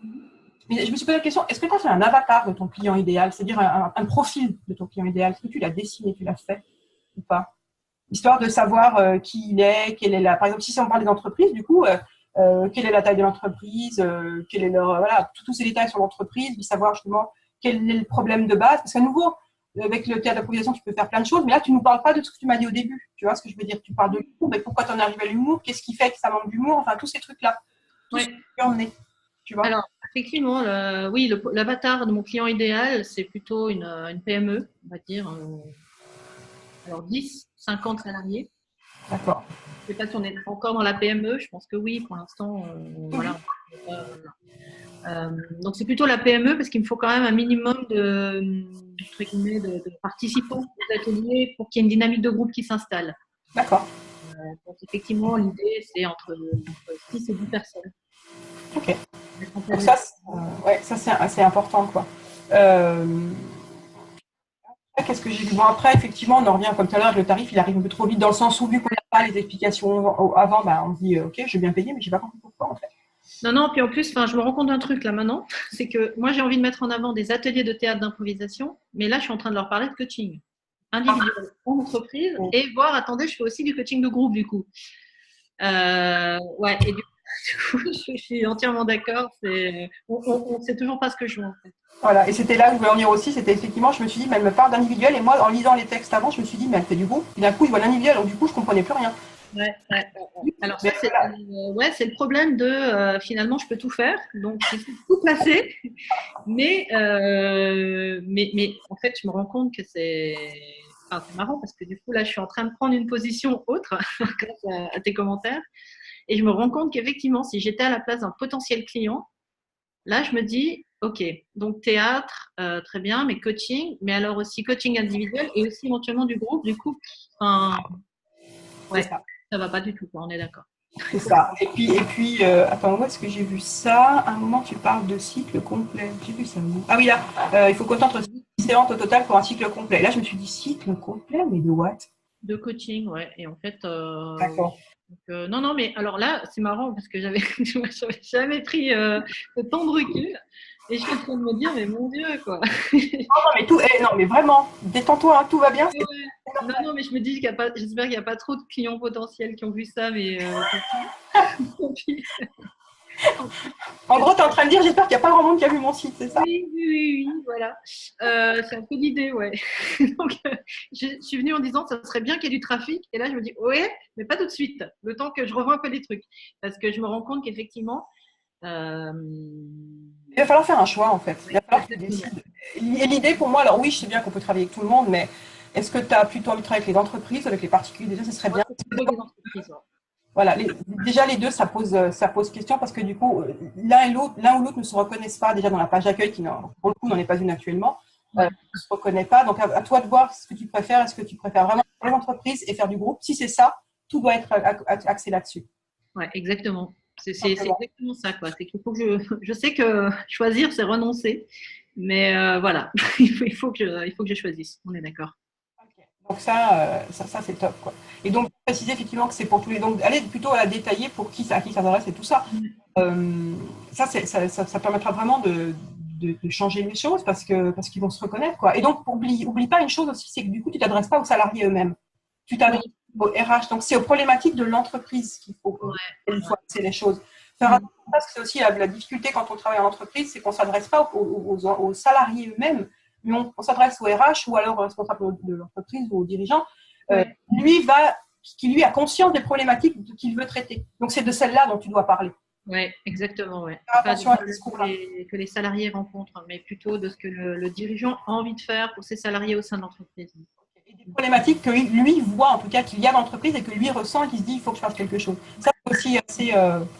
Mais je me suis posé la question, est-ce que tu as fait un avatar de ton client idéal, c'est-à-dire un profil de ton client idéal? Est-ce que tu l'as dessiné, tu l'as fait ou pas? Histoire de savoir qui il est, quelle est la… Par exemple, si on parle des entreprises, du coup, quelle est la taille de l'entreprise, quel est leur… Voilà, tous ces détails sur l'entreprise, puis savoir justement quel est le problème de base. Parce qu'à nouveau, avec le théâtre d'improvisation, tu peux faire plein de choses, mais là, tu ne nous parles pas de ce que tu m'as dit au début. Tu vois ce que je veux dire? Tu parles de l'humour, mais pourquoi tu en arrives à l'humour? Qu'est-ce qui fait que ça manque d'humour? Enfin, tous ces trucs-là. Tout ce que tu peux emmener. Tu vois? Alors, effectivement, oui, l'avatar de mon client idéal, c'est plutôt une PME, on va dire. Alors, 10, 50 salariés. D'accord. Je ne sais pas si on est encore dans la PME, je pense que oui, pour l'instant. Voilà. Donc, c'est plutôt la PME parce qu'il me faut quand même un minimum de participants aux ateliers pour qu'il y ait une dynamique de groupe qui s'installe. D'accord. Donc, effectivement, l'idée, c'est entre 6 et 10 personnes. Ok. Donc ça, c'est assez important, quoi. Qu'est-ce que j'ai vu? Bon, après, effectivement, on en revient comme tout à l'heure, le tarif, il arrive un peu trop vite dans le sens où, vu qu'on n'a pas les explications avant, bah, on se dit, ok, je vais bien payer, mais je n'ai pas compris pourquoi, en fait. Non, puis en plus, je me rends compte d'un truc là maintenant, c'est que moi, j'ai envie de mettre en avant des ateliers de théâtre d'improvisation, mais là, je suis en train de leur parler de coaching individuel en entreprise et voir, attendez, je fais aussi du coaching de groupe, du coup. Ouais, et du coup, je suis entièrement d'accord. On ne sait toujours pas ce que je veux, en fait. Voilà, et c'était là où je voulais en venir aussi, c'était effectivement, je me suis dit, mais elle me parle d'individuel, et moi, en lisant les textes avant, je me suis dit, mais elle fait du groupe, et d'un coup, je vois l'individuel, donc du coup, je ne comprenais plus rien. Ouais. Alors, ça, c'est le problème de finalement, je peux tout faire, donc il faut tout placer, mais en fait, je me rends compte que c'est marrant parce que du coup, là, je suis en train de prendre une position autre grâce à tes commentaires, et je me rends compte qu'effectivement, si j'étais à la place d'un potentiel client, là, je me dis, ok, donc théâtre, très bien, mais coaching, mais alors aussi coaching individuel et aussi éventuellement du groupe, du coup, ouais, ça va pas du tout, quoi, on est d'accord. C'est ça. Et puis attends, où est-ce que j'ai vu ça? À un moment, tu parles de cycle complet. J'ai vu ça où? Ah oui, là, il faut compter entre 6 séances au total pour un cycle complet. Là, je me suis dit, cycle complet, mais de what? De coaching, ouais. Et en fait, D'accord. non, mais alors là, c'est marrant parce que j'avais jamais pris le temps de recul. Et je suis en train de me dire, mais mon Dieu, quoi. Non, mais vraiment, détends-toi, hein, tout va bien. Ouais. Non, mais je me dis j'espère qu'il n'y a pas trop de clients potentiels qui ont vu ça, mais En gros, tu es en train de dire, j'espère qu'il n'y a pas grand monde qui a vu mon site, c'est ça? Oui, voilà. C'est un peu l'idée, ouais. Donc, je suis venue en disant, ça serait bien qu'il y ait du trafic. Et là, je me dis, ouais, mais pas tout de suite, le temps que je revoie un peu les trucs. Parce que je me rends compte qu'effectivement, il va falloir faire un choix, en fait. Il va falloir que tu décides. Et l'idée, pour moi, alors oui, je sais bien qu'on peut travailler avec tout le monde, mais est-ce que tu as plutôt envie de travailler avec les entreprises, avec les particuliers? Déjà, ce serait bien. Des entreprises, ouais. Voilà, déjà les deux, ça pose question parce que du coup, l'un ou l'autre ne se reconnaissent pas déjà dans la page d'accueil qui, pour le coup, n'en est pas une actuellement. Ne se reconnaît pas. Donc, à toi de voir ce que tu préfères. Est-ce que tu préfères vraiment les entreprises et faire du groupe? Si c'est ça, tout doit être axé là-dessus. Ouais, exactement. C'est exactement ça, quoi. C'est qu'il faut que je sais que choisir, c'est renoncer. Mais voilà, il faut que je choisisse. On est d'accord. Donc ça c'est top, quoi. Et donc préciser effectivement que c'est pour tous les. Donc aller plutôt à la détailler pour à qui ça s'adresse et tout ça. Ça permettra vraiment de changer les choses parce qu'ils vont se reconnaître, quoi. Et donc oublie pas une chose aussi, c'est que du coup tu t'adresses pas aux salariés eux-mêmes. Tu t'adresses au RH. Donc c'est aux problématiques de l'entreprise qu'il faut axer les choses. Faire attention parce que c'est aussi la difficulté quand on travaille en entreprise, c'est qu'on ne s'adresse pas aux salariés eux-mêmes. Mais on s'adresse au RH ou alors au responsable de l'entreprise ou au dirigeant, qui lui a conscience des problématiques qu'il veut traiter. Donc, c'est de celle-là dont tu dois parler. Oui, exactement. Ouais. Faire attention à ce discours-là. Que les salariés rencontrent, mais plutôt de ce que le dirigeant a envie de faire pour ses salariés au sein de l'entreprise. Et des problématiques que lui voit, en tout cas, qu'il y a dans l'entreprise et que lui ressent et qu'il se dit il faut que je fasse quelque chose. Ça, c'est aussi assez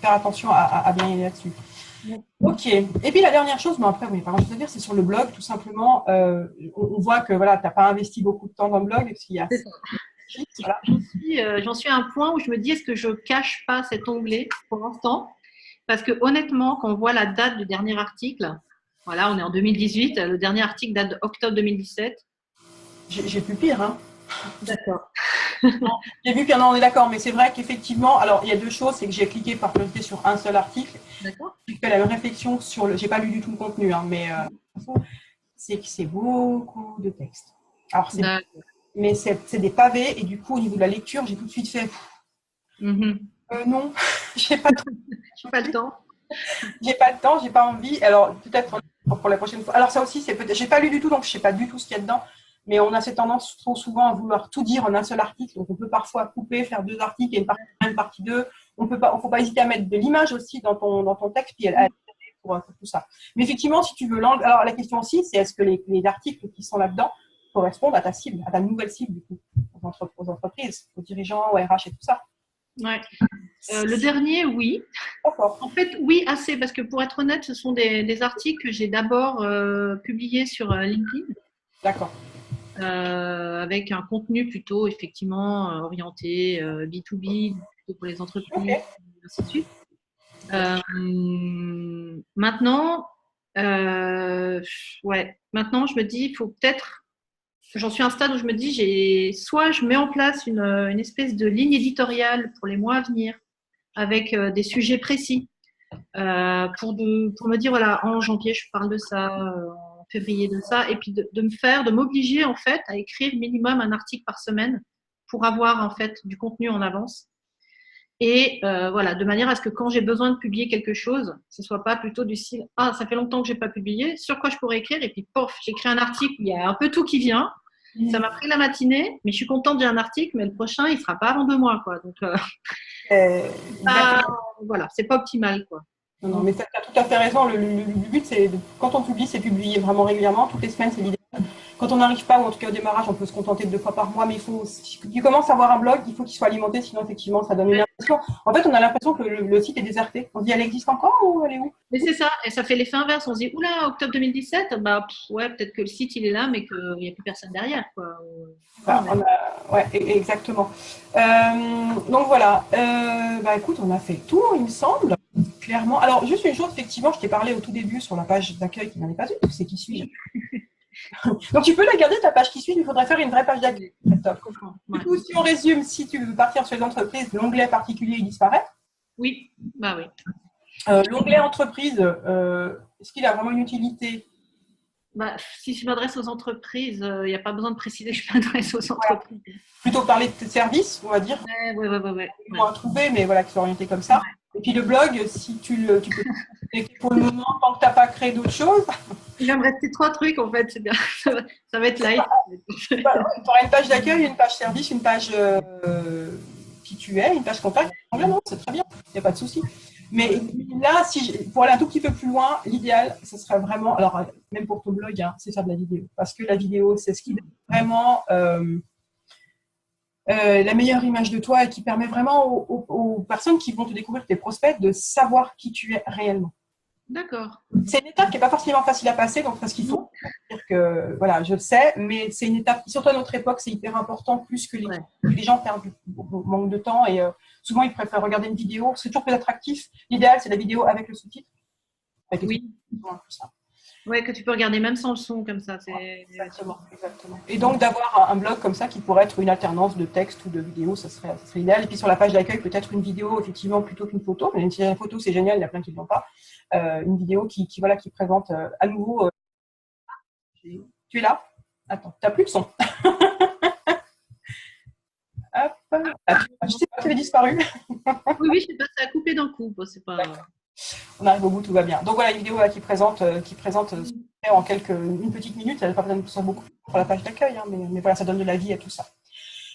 faire attention à bien y aller là-dessus. Ok. Et puis la dernière chose, mais après, oui, pas grand-chose à dire, c'est sur le blog, tout simplement. On voit que voilà, tu n'as pas investi beaucoup de temps dans le blog. Parce qu'il y a... J'en suis à un point où je me dis, est-ce que je ne cache pas cet onglet pour l'instant? parce que honnêtement, quand on voit la date du dernier article, voilà, on est en 2018, le dernier article date d'octobre 2017. J'ai plus pire, hein. D'accord. J'ai vu qu'il y en a, on est d'accord, mais c'est vrai qu'effectivement, alors il y a deux choses, c'est que j'ai cliqué par curiosité sur un seul article. D'accord. J'ai fait la même réflexion sur le. J'ai pas lu du tout le contenu, hein, mais c'est que c'est beaucoup de texte. Alors mais c'est des pavés et du coup au niveau de la lecture, j'ai tout de suite fait. Non, j'ai pas trop. J'ai pas le temps. J'ai pas le temps, j'ai pas envie. Alors peut-être pour la prochaine fois. Alors ça aussi, c'est peut-être. J'ai pas lu du tout, donc je sais pas du tout ce qu'il y a dedans. Mais on a cette tendance trop souvent à vouloir tout dire en un seul article. Donc on peut parfois couper, faire deux articles et une partie 1, une partie 2. On peut pas, faut pas hésiter à mettre de l'image aussi dans ton texte, puis pour tout ça. Mais effectivement, si tu veux l'angle. Alors la question aussi, c'est est-ce que les articles qui sont là-dedans correspondent à ta cible, à ta nouvelle cible du coup, aux entreprises, aux dirigeants, aux RH et tout ça. Ouais. Le dernier, oui. En fait, oui, assez, parce que pour être honnête, ce sont des articles que j'ai d'abord publiés sur LinkedIn. D'accord. Avec un contenu plutôt effectivement orienté B2B, plutôt pour les entreprises, et ainsi de suite. Maintenant, maintenant, je me dis, il faut peut-être. J'en suis à un stade où je me dis, soit je mets en place une espèce de ligne éditoriale pour les mois à venir, avec des sujets précis, pour me dire, voilà, en janvier, je parle de ça, en février de ça, et puis de m'obliger, en fait, à écrire minimum un article par semaine pour avoir, en fait, du contenu en avance. Et voilà, de manière à ce que quand j'ai besoin de publier quelque chose, ce soit pas plutôt du style « Ah, ça fait longtemps que j'ai pas publié, sur quoi je pourrais écrire ?» Et puis, pof, j'écris un article où il y a un peu tout qui vient. Ça m'a pris la matinée, mais je suis contente d'un article, mais le prochain, il sera pas avant 2 mois, quoi. Donc, voilà, c'est pas optimal, quoi. Non, mais tu as tout à fait raison. Le but, c'est quand on publie, c'est publier vraiment régulièrement, toutes les semaines, c'est l'idéal. Quand on n'arrive pas, ou en tout cas au démarrage, on peut se contenter de 2 fois par mois, mais si tu commences à avoir un blog, il faut qu'il soit alimenté, sinon effectivement, ça donne une impression. En fait, on a l'impression que le site est déserté. On se dit, elle existe encore ou elle est où? Mais c'est ça, et ça fait l'effet inverse. On se dit, oula, octobre 2017, bah ouais, peut-être que le site il est là, mais qu'il n'y a plus personne derrière, quoi. Ouais, exactement. Donc voilà. Écoute, on a fait le tour, il me semble. Clairement. Alors, juste une chose, effectivement, je t'ai parlé au tout début sur la page d'accueil qui n'en est pas une, c'est qui suis-je. Donc, tu peux la garder, ta page qui suit, il faudrait faire une vraie page d'accueil. Du coup, si on résume, si tu veux partir sur les entreprises, l'onglet particulier, il disparaît. Oui, bah oui. L'onglet entreprise, est-ce qu'il a vraiment une utilité? Si je m'adresse aux entreprises, il n'y a pas besoin de préciser que je m'adresse aux entreprises. Ouais. Plutôt parler de tes services, on va dire. Ouais. Moins trouvé, mais voilà, qui sont orientés comme ça. Ouais. Et puis le blog, si tu peux pour le moment, tant que tu n'as pas créé d'autres choses. Il va me rester 3 trucs en fait, c'est bien. Ça va être light. Tu auras une page d'accueil, une page service, une page qui tu es, une page contact. Non, c'est très bien, il n'y a pas de souci. Mais là, pour aller un tout petit peu plus loin, l'idéal, ce serait vraiment, alors même pour ton blog, hein, c'est faire de la vidéo. Parce que la vidéo, c'est ce qui donne vraiment la meilleure image de toi et qui permet vraiment aux personnes qui vont te découvrir, tes prospects, de savoir qui tu es réellement. D'accord. C'est une étape qui n'est pas forcément facile à passer, donc parce qu'il faut dire que, voilà, je le sais, mais c'est une étape, surtout à notre époque, c'est hyper important, plus que les gens perdent manque de temps et souvent ils préfèrent regarder une vidéo, c'est toujours plus attractif. L'idéal, c'est la vidéo avec le sous-titre. Oui. Ouais, que tu peux regarder même sans le son, comme ça. Exactement. Et donc, d'avoir un blog comme ça qui pourrait être une alternance de texte ou de vidéo, ça serait idéal. Et puis, sur la page d'accueil, peut-être une vidéo, effectivement, plutôt qu'une photo. Mais une photo, c'est génial, il y a plein qui ne l'ont pas. Une vidéo qui présente à nouveau. Tu es là? Attends, tu n'as plus de son. Hop. Je sais pas, tu avais disparu. Oui, je sais pas, ça a coupé d'un coup. Bon, c'est pas... On arrive au bout, tout va bien. Donc voilà, une vidéo qui présente en une petite minute. Elle n'a pas besoin de faire beaucoup pour la page d'accueil, hein, mais voilà, ça donne de la vie à tout ça.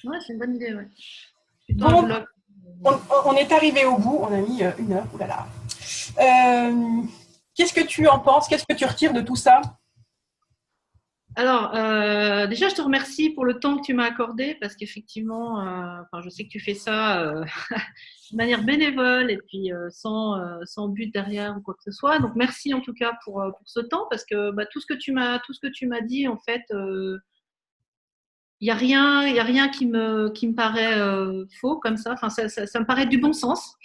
Ouais, c'est une bonne idée, ouais. Donc, on est arrivé au bout, on a mis 1 heure, oulala. Qu'est-ce que tu en penses? Qu'est-ce que tu retires de tout ça? Alors, déjà, je te remercie pour le temps que tu m'as accordé parce qu'effectivement, je sais que tu fais ça de manière bénévole et puis sans but derrière ou quoi que ce soit. Donc, merci en tout cas pour ce temps parce que tout ce que tu m'as dit, en fait, il y a rien qui me paraît faux comme ça. Enfin, ça me paraît du bon sens.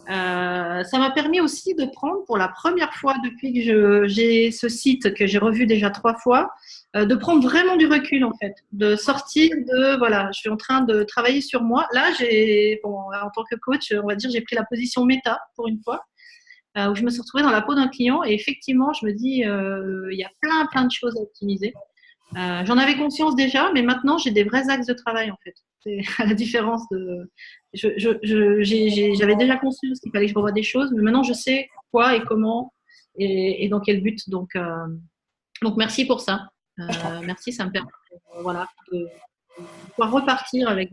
Ça m'a permis aussi de prendre pour la première fois depuis que j'ai ce site que j'ai revu déjà 3 fois, de prendre vraiment du recul en fait, de sortir de voilà, je suis en train de travailler sur moi. Là, en tant que coach, on va dire, j'ai pris la position méta pour une fois, où je me suis retrouvée dans la peau d'un client et effectivement, je me dis, il y a plein de choses à optimiser. J'en avais conscience déjà, mais maintenant j'ai des vrais axes de travail en fait. C'est à la différence de. J'avais déjà conscience qu'il fallait que je revoie des choses, mais maintenant je sais quoi et comment et dans quel but. Donc merci pour ça. Merci, ça me permet voilà, de pouvoir repartir avec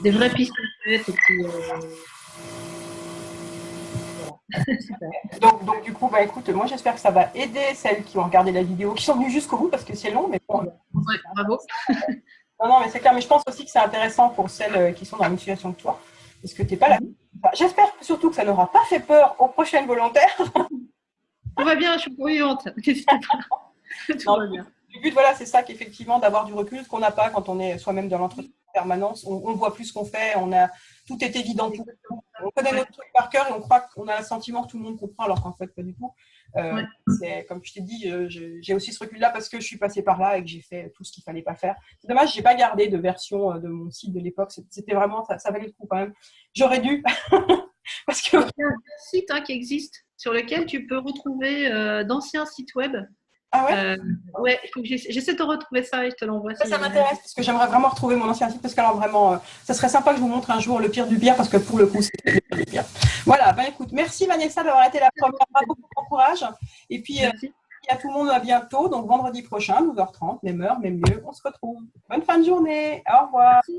des vraies pistes concrètes. Et puis, super. Donc, du coup, écoute, moi j'espère que ça va aider celles qui ont regardé la vidéo, qui sont venues jusqu'au bout parce que c'est long, mais bon. Ouais, bravo. Non, mais c'est clair, mais je pense aussi que c'est intéressant pour celles qui sont dans une situation que toi, parce que tu n'es pas là. J'espère surtout que ça n'aura pas fait peur aux prochaines volontaires. Tout va bien, je suis bruyante. N'hésitez pas. Tout va bien. Le but, voilà, c'est ça qu'effectivement, d'avoir du recul, ce qu'on n'a pas quand on est soi-même dans l'entretien en permanence. On voit plus ce qu'on fait, tout est évident pour nous. On connaît notre truc par cœur et on croit qu'on a le sentiment que tout le monde comprend, alors qu'en fait, pas du tout. C'est, comme je t'ai dit, j'ai aussi ce recul-là parce que je suis passée par là et que j'ai fait tout ce qu'il ne fallait pas faire. C'est dommage, je n'ai pas gardé de version de mon site de l'époque. C'était vraiment, ça valait le coup quand même. J'aurais dû. Parce que... Il y a un site qui existe sur lequel tu peux retrouver d'anciens sites web. Ah ouais ouais, il faut que j'essaie de te retrouver ça et je te l'envoie. Ça m'intéresse parce que j'aimerais vraiment retrouver mon ancien site parce que alors vraiment, ça serait sympa que je vous montre un jour le pire du pire parce que pour le coup, c'est le pire du pire. Voilà, écoute, merci Vanessa d'avoir été la première. Bravo pour ton courage. Et puis, à tout le monde, à bientôt. Donc, vendredi prochain, 12h30, même heure, même lieu, on se retrouve. Bonne fin de journée. Au revoir. Merci.